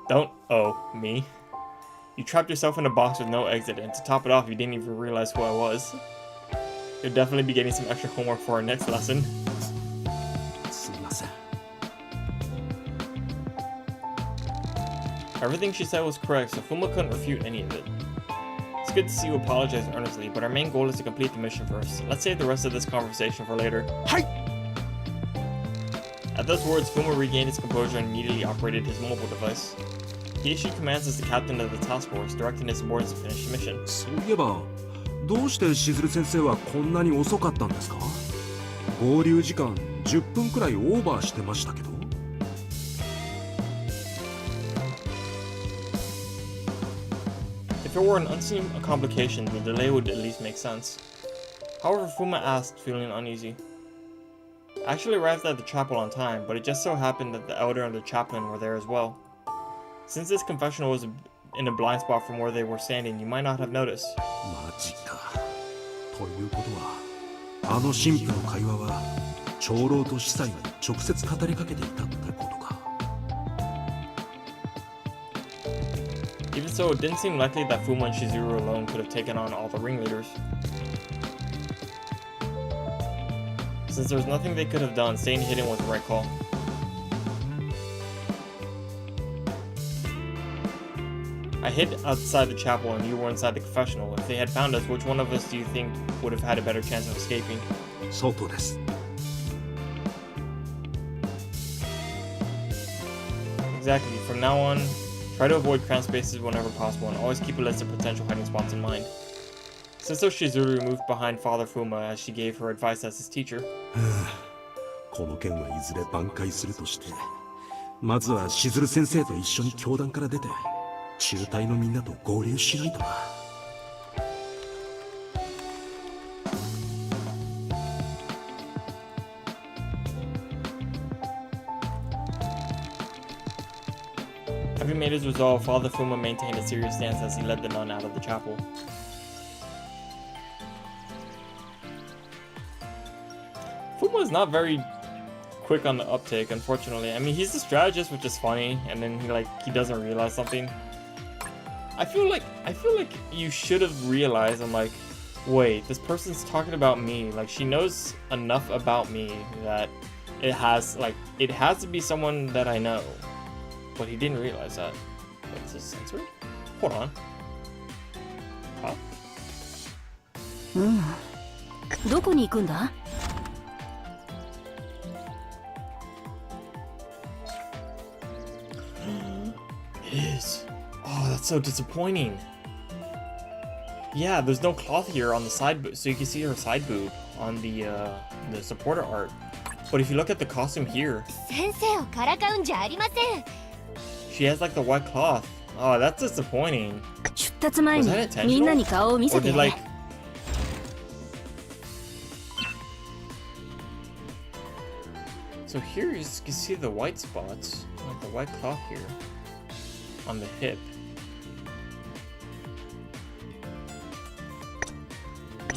Don't me. You trapped yourself in a box with no exit, and to top it off, you didn't even realize who I was. You'll definitely be getting some extra homework for our next lesson. Everything she said was correct, so Fuma couldn't refute any of it. It's good to see you apologize earnestly, but our main goal is to complete the mission first. Let's save the rest of this conversation for later. Hi. At those words, Fuma regained his composure and immediately operated his mobile device. He issued commands as the captain of the task force, directing his subordinates to finish the mission. そういえば、どうしてしずる先生はこんなに遅かったんですか？合流時間10分くらいオーバーしてましたけど。If it were an unseen complication, the delay would at least make sense. However, Fuma asked, feeling uneasy. I actually arrived at the chapel on time, but it just so happened that the elder and the chaplain were there as well. Since this confessional was in a blind spot from where they were standing, you might not have noticed. マジか。ということは、あの神父の会話は長老と司祭に直接語りかけていたってことか。Even so, it didn't seem likely that Fuma and Shizuru alone could have taken on all the ringleaders. Since there was nothing they could have done, staying hidden was the right call. I hid outside the chapel and you were inside the confessional. If they had found us, which one of us do you think would have had a better chance of escaping? 外です。Exactly. From now on, try to avoid cramped spaces whenever possible and always keep a list of potential hiding spots in mind. Sister Shizuru moved behind Father Fuma as she gave her advice as his teacher. この件はいずれ挽回するとして、まずはしずる先生と一緒に教団から出て、中隊のみんなと合流しないとな。Having made his resolve, Father Fuma maintained a serious stance as he led the nun out of the chapel. Fuma is not very quick on the uptake, unfortunately. I mean, he's a strategist, which is funny, and then he doesn't realize something. I feel like you should have realized. I'm like, wait, this person's talking about me. Like, she knows enough about me that it has to be someone that I know. But he didn't realize that. What's this censored? Hold on. Huh? どこに行くんだ? It is. Oh, that's so disappointing. Yeah, there's no cloth here on the side boob, so you can see her side boob on the supporter art. But if you look at the costume here, 先生をからかうんじゃありません。 she has like the white cloth. Oh, that's disappointing. 出立前に Was that intentional? みんなに顔を見 Or せて did やれ。 like... So here you can see the white spots, like the white cloth here on the hip.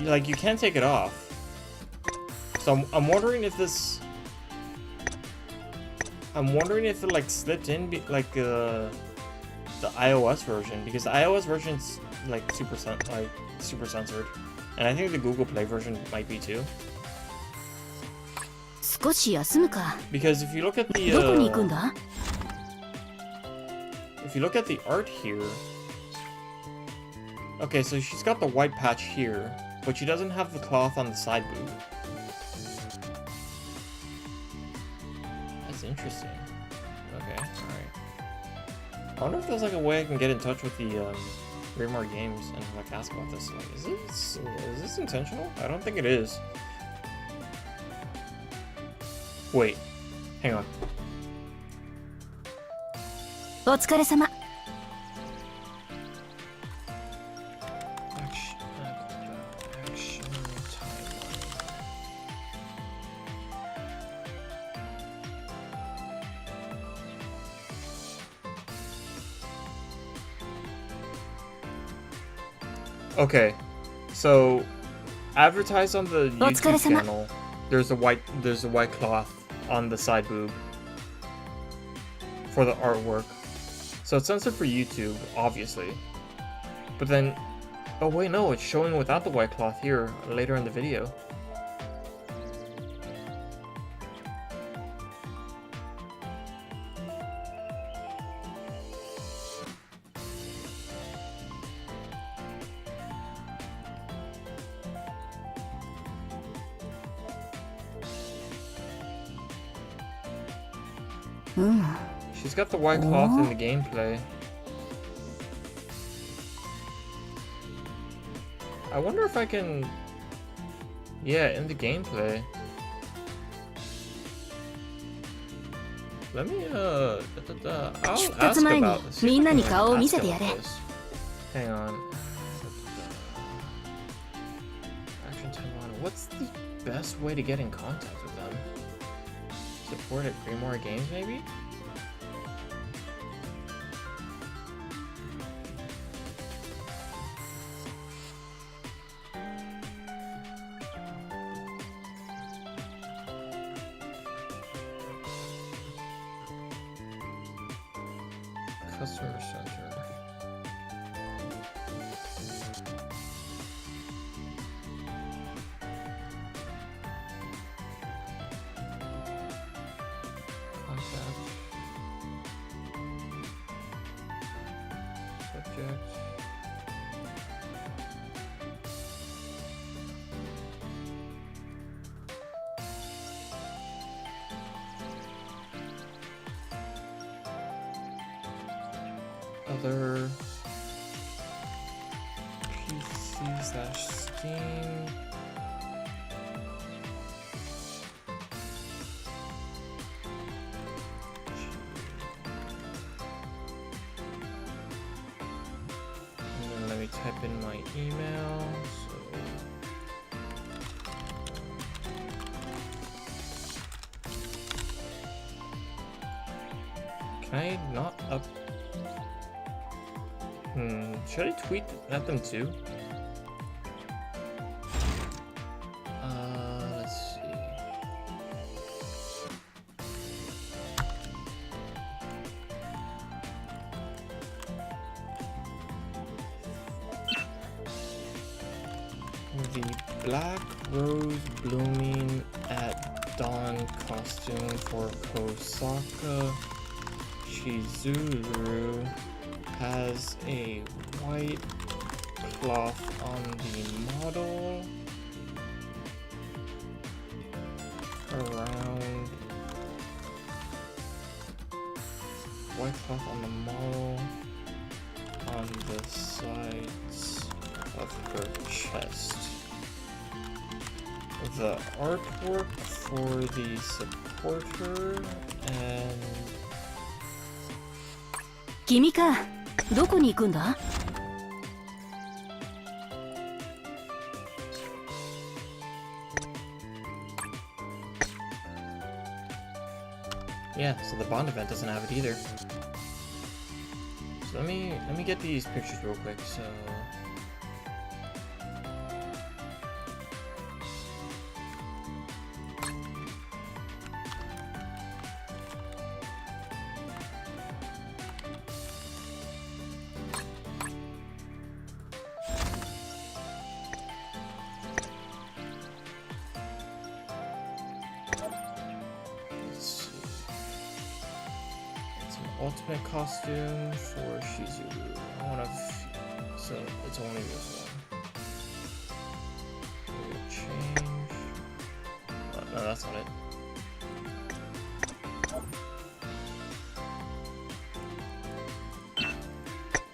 You can't take it off. So I'm wondering if this... I'm wondering if it like slipped in the iOS version, because the iOS version's like super censored, and I think the Google Play version might be too. 少し休むか。 Because if you look at the どこに行くんだ? if you look at the art here, okay, so she's got the white patch here, but she doesn't have the cloth on the side boob. That's interesting. Okay, alright. I wonder if there's like a way I can get in touch with the Raymar Games and like ask about this. Like, is this intentional? I don't think it is. Wait, hang on. お疲れ様。 Action timeline. Okay, so advertise on the YouTube channel. There's a white cloth on the side boob for the artwork. So it's censored for YouTube, obviously. But then, oh wait, no, it's showing without the white cloth here later in the video. She's got the white cloth in the gameplay. I wonder if I can... Yeah, in the gameplay. Let me, I'll ask about this. Hang on. Action Taimanin. What's the best way to get in contact with them? Support at Grimoire Games, maybe? Customer center. Contact. Subject. Other PC/Steam. And then let me type in my email. Can I not up? Should I tweet at them too? Let's see. The black rose blooming at dawn costume for Kosaka Shizuru has a white cloth on the model around white cloth on the model on the sides of her chest. The artwork for the supporter and 君か、どこに行くんだ? Yeah, so the Bond event doesn't have it either. So let me get these pictures real quick. So ultimate costume for Shizuru. I want to. So it's only this one. Change. Oh, no, that's not it.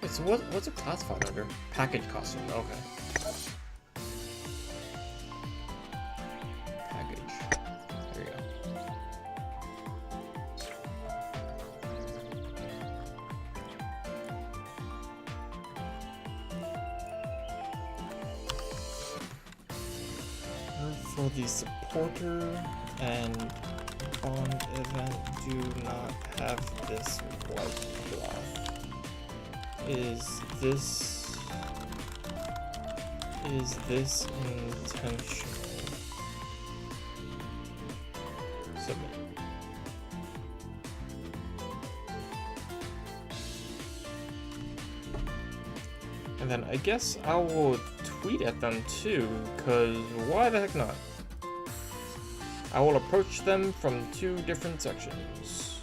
Wait, so what's it classified under? Package costume. Okay. Package. There you go. For the supporter and Bond event do not have this white cloth. Is this intentional? Submit. And then I guess I will tweet at them too, because why the heck not? I will approach them from 2 different sections.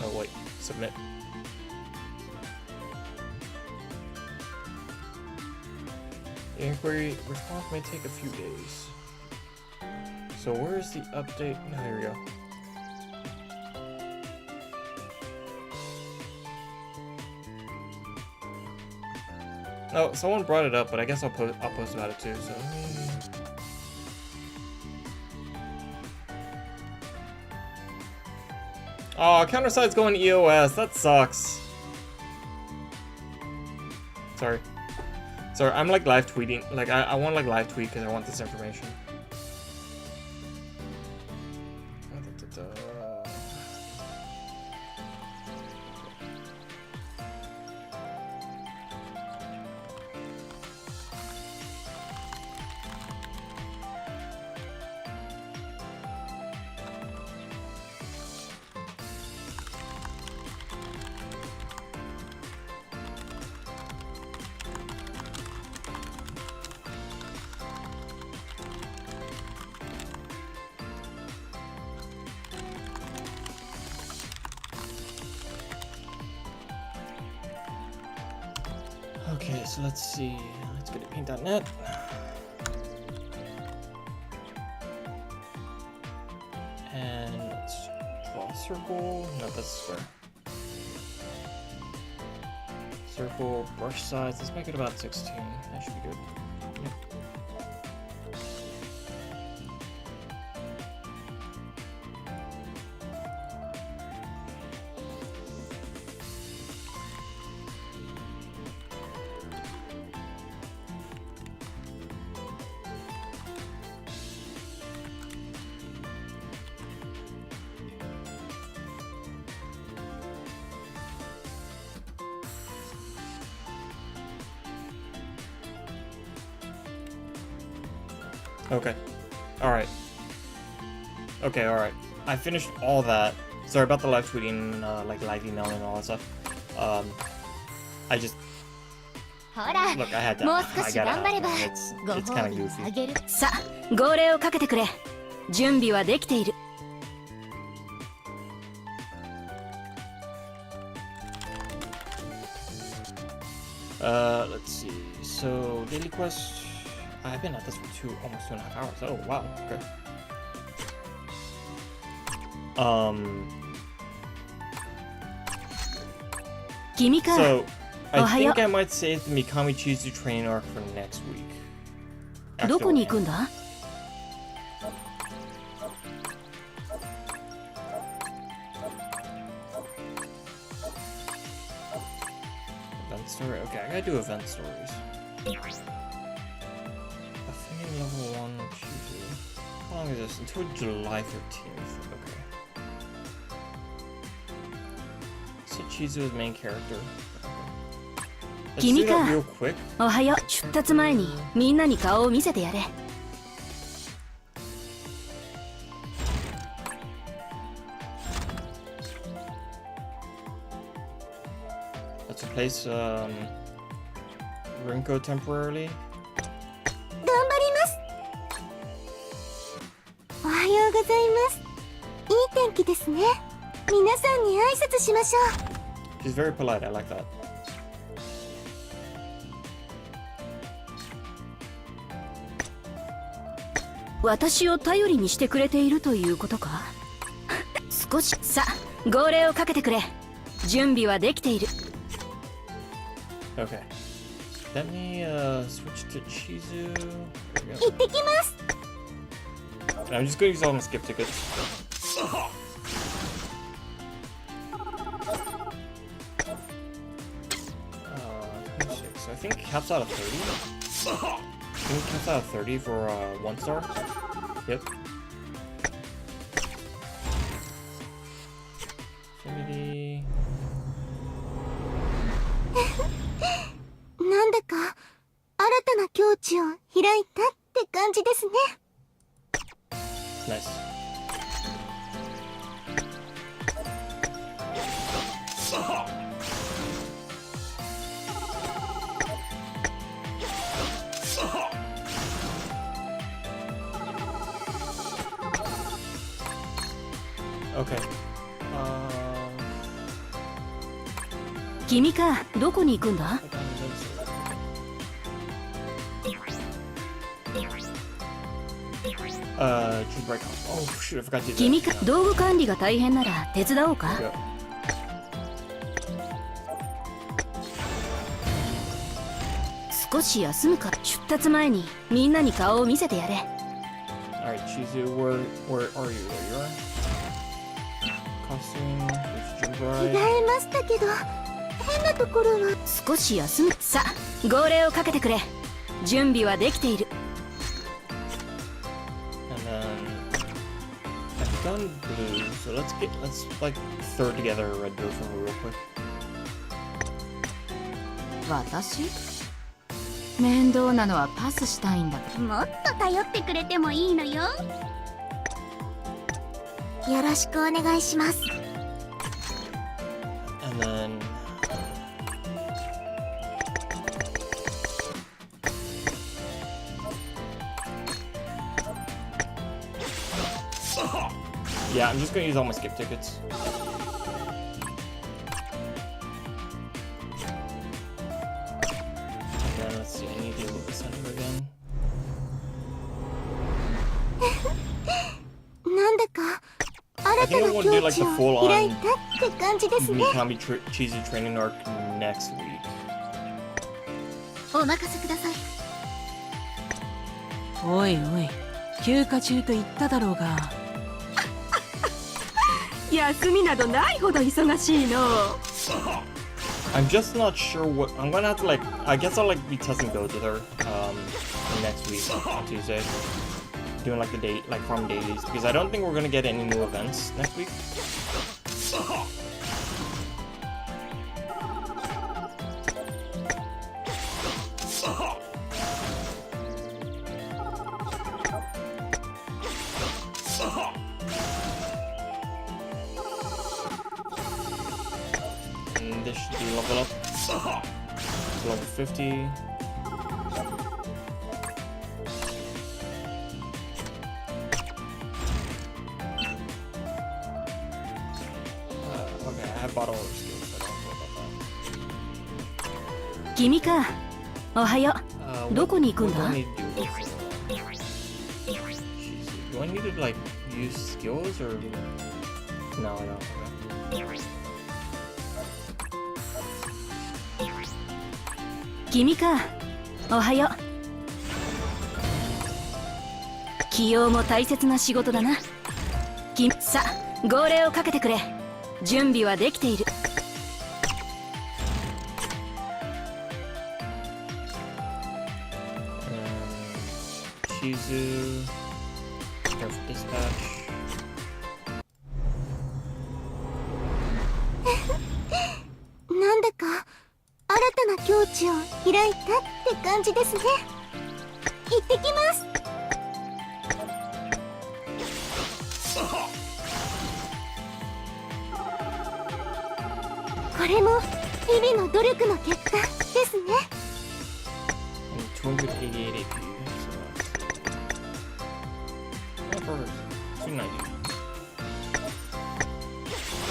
Oh wait, submit. The inquiry response may take a few days. So where's the update? No, here we go. Oh, someone brought it up, but I guess I'll post about it too. So. Oh, counterside's going EOS. That sucks. Sorry. Sorry, I'm like live tweeting. Like I want like live tweet because I want this information. Okay, so let's see. Let's go to paint.net. And let's draw a circle. No, that's a square. Circle, brush size. Let's make it about 16. That should be good. Yep. Okay. Alright. Okay, alright. I finished all that. Sorry about the live tweeting, like live emailing and all that stuff. I just... ほら Look, I had to... もう I 少し gotta... 頑張れば It's ご kind 褒 of 美あ goofy. げるさあ号令をかけてくれ。準備はできている。Let's see. So, daily quest... I've been at this for almost 2.5 hours. Oh, wow. Okay. Kimika. So, I Ohayo. think I might save the Mikami Chizu training arc for next week. どこに行くんだ？ Event story? Okay, I gotta do event stories. Affinity level 1 Chizu. How long is this? Until July 13th. Okay. So Chizu is main character. Let's do that real quick. おはよう。出発前にみんなに顔を見せてやれ。 Let's replace Rinko temporarily. 頑張ります。おはようございます。いい天気ですね。皆さんに挨拶しましょう。 She's very polite, I like that. 私を頼りにしてくれているということか？少しさあ号令をかけてくれ。準備はできている。 Okay. Let me switch to Chizu. There we 行 go. ってきます。 I'm just gonna use all my skip tickets. Uh, 26. I think it caps out of 30. I think it caps out of 30 for 1 star. Yep. Infinity. なんだか新たな境地を開いたって感じですね。 Nice. Okay. 君か、どこに行くんだ？ choose right. Oh shoot, I forgot to do 君 that. か、道具管理が大変なら手伝おうか？ Yeah. 少し休むか。出発前にみんなに顔を見せてやれ。 Alright, Chizu, where are you? There you are. Costume, there's 着 Jinrai. 替えましたけど変なところは。少し休む。さあ号令をかけてくれ。準備はできている。 And then I've done blue, so let's like throw together a red blue from real quick. 私？面倒なのはパスしたいんだけど。もっと頼ってくれてもいいのよ。よろしくお願いします。 And then yeah, I'm just gonna use all my skip tickets. And then let's see, I need to deal with the center again. なんだか I 新 think た I な want to do 境 like 地 the を full 開い on たって感じですね。 Mikami Cheesy training arc next week. お任せください。おいおい、休暇中と言っただろうが。休みなどないほど忙しいの。I'm just not sure what I'm gonna have to like. I guess I'll like be testing builds with her next week on Tuesday, doing like the day like farm dailies because I don't think we're gonna get any new events next week. this should be level up to level 50. Okay, I have bought all those skills, so I don't know about that. 君か。おはよう。どこに行くんだ？ What do I need to do? Do I need to like use skills or no? I don't. Okay. 君か。おはよう。起用も大切な仕事だな。さあ、号令をかけてくれ。準備はできている。Shizu, careful dispatch. なんだか新たな境地を開いたって感じですね。行ってきます。これも日々の努力の結果ですね。288 AP. So that's 290.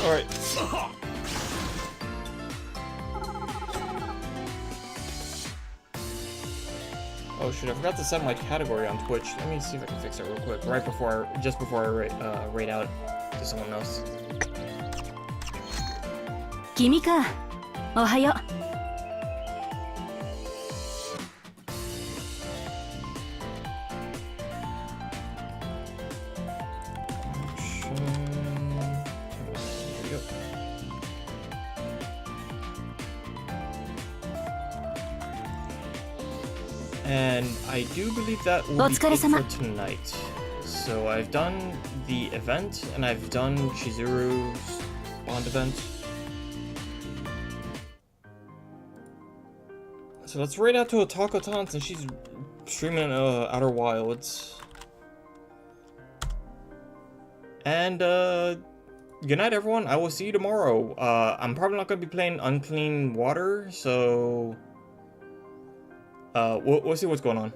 Alright. Oh shit, I forgot to set my category on Twitch. Let me see if I can fix it real quick. Just before I raid out to someone else. 君か。おはよう。And I do believe that will be it for tonight. So I've done the event, and I've done Chizuru's bond event. So let's raid out to Taima-Nuns, and she's streaming in Outer Wilds. And good night, everyone. I will see you tomorrow. I'm probably not going to be playing Unclean Water, so we'll see what's going on.